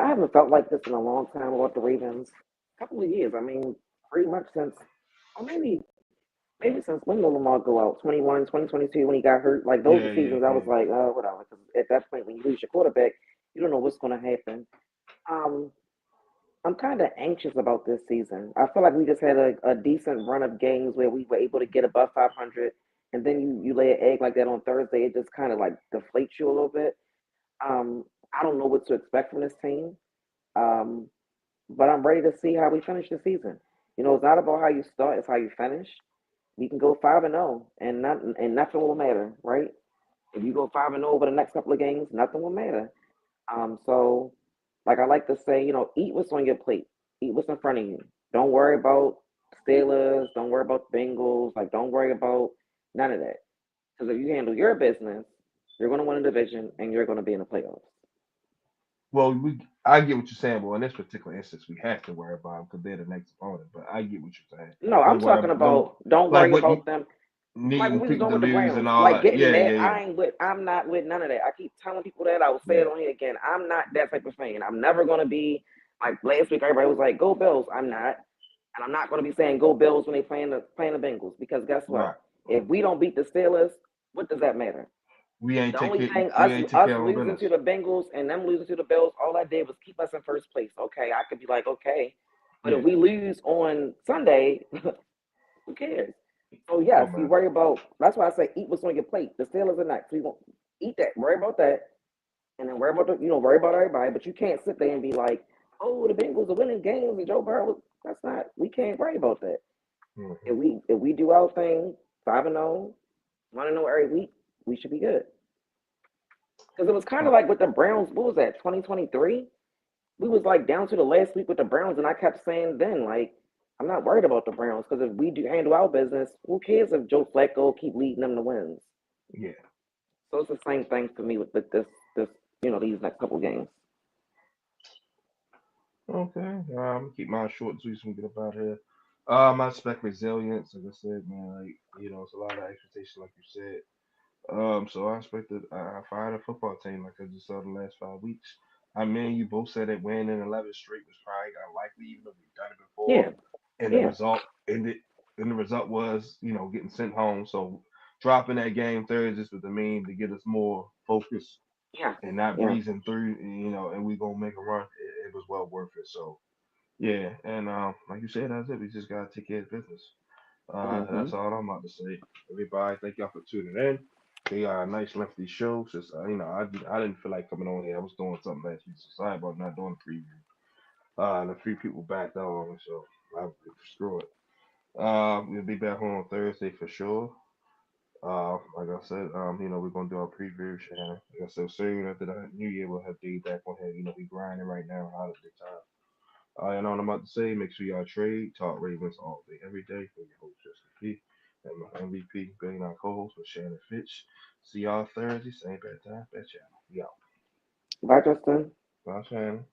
Speaker 2: I haven't felt like this in a long time about the Ravens. A couple of years. I mean, pretty much since, or maybe since when did Lamar go out? 21, 2022 when he got hurt. Like those
Speaker 1: Yeah,
Speaker 2: are
Speaker 1: yeah,
Speaker 2: seasons I was
Speaker 1: yeah.
Speaker 2: like, oh, whatever. Because at that point, when you lose your quarterback, you don't know what's going to happen. Um, I'm kind of anxious about this season. I feel like we just had a decent run of games where we were able to get above 500, and then you lay an egg like that on Thursday, it just kind of like deflates you a little bit. I don't know what to expect from this team, um, but I'm ready to see how we finish the season. It's not about how you start; it's how you finish. We can go 5-0, and nothing will matter, right? If you go 5-0 over the next couple of games, nothing will matter. So like I like to say, eat what's on your plate. Eat what's in front of you. Don't worry about Steelers. Don't worry about the Bengals. Like, don't worry about none of that. Because if you handle your business, you're going to win a division and you're going to be in the playoffs.
Speaker 1: Well, I get what you're saying, but in this particular instance, we have to worry about them because they're the next opponent. But I get what you're saying.
Speaker 2: No, I'm
Speaker 1: Don't worry
Speaker 2: talking
Speaker 1: about don't
Speaker 2: about don't
Speaker 1: like
Speaker 2: worry
Speaker 1: what you
Speaker 2: about them. Like what
Speaker 1: needing
Speaker 2: we was
Speaker 1: people
Speaker 2: doing
Speaker 1: to
Speaker 2: with the
Speaker 1: lose and
Speaker 2: Browns.
Speaker 1: all
Speaker 2: Like
Speaker 1: that.
Speaker 2: getting
Speaker 1: Yeah,
Speaker 2: mad.
Speaker 1: yeah, yeah,
Speaker 2: I'm not with none of that. I keep telling people that. I will say it
Speaker 1: yeah,
Speaker 2: on here again. I'm not that type of fan. I'm never going to be like last week. Everybody was like, "Go Bills." I'm not. And I'm not going to be saying go Bills when they playing the Bengals because guess what?
Speaker 1: right.
Speaker 2: If we don't beat the Steelers, what does that matter? The only thing
Speaker 1: We
Speaker 2: us
Speaker 1: ain't take
Speaker 2: us
Speaker 1: care of
Speaker 2: losing
Speaker 1: business.
Speaker 2: to the Bengals and them losing to the Bills, all that did was keep us in first place. Okay, I could be like, okay, but if
Speaker 1: Yeah,
Speaker 2: we lose on Sunday, who cares? So
Speaker 1: don't
Speaker 2: yes, you
Speaker 1: matter.
Speaker 2: worry about. That's why I say eat what's on your plate. The Steelers are next. So you gonna eat that. Worry about that, and then worry about worry about everybody. But you can't sit there and be like, oh, the Bengals are winning games and Joe Burrow. That's not. We can't worry about that.
Speaker 1: Hmm.
Speaker 2: If we do our thing, 5-0, 1-0 every week, we should be good. Because it was kind of like with the Browns. What was that? 2023. We was like down to the last week with the Browns, and I kept saying then like. I'm not worried about the Browns because if we do handle our business, who cares if Joe Flacco keep leading them to wins?
Speaker 1: Yeah.
Speaker 2: So it's the same thing for me with this these next couple games.
Speaker 1: Okay. Keep mine short so we can get up out here. I expect resilience, like I said, man. Like it's a lot of expectation, like you said. So I expected I fired a football team like I just saw the last 5 weeks. I mean, you both said that winning 11 straight was probably unlikely, even though we've done it before.
Speaker 2: Yeah,
Speaker 1: And the
Speaker 2: yeah,
Speaker 1: result ended, and the result was, getting sent home. So dropping that game Thursday was the mean to get us more focused
Speaker 2: yeah,
Speaker 1: and not
Speaker 2: yeah.
Speaker 1: breezing through, and we gonna make a run. It was well worth it. So yeah, and like you said, that's it. We just gotta take care of business.
Speaker 2: Hmm.
Speaker 1: That's all I'm about to say. Everybody, thank y'all for tuning in. We got a nice lengthy show. Just I didn't feel like coming on here. I was doing something last week, so sorry about not doing a preview. The three people backed out on me, so I screw it. We'll be back on Thursday for sure. Like I said, we're gonna do our preview, Shannon. Like I said, soon after the New Year, we'll have D back on here. We grinding right now, holiday time. And all I'm about to say, make sure y'all trade, talk Ravens all day, every day. For your host, Justin P. And my MVP, being our co-host with Shannon Finch. See y'all Thursday, same bad time, bad channel. We out.
Speaker 2: Bye, Justin.
Speaker 1: Bye, Shannon.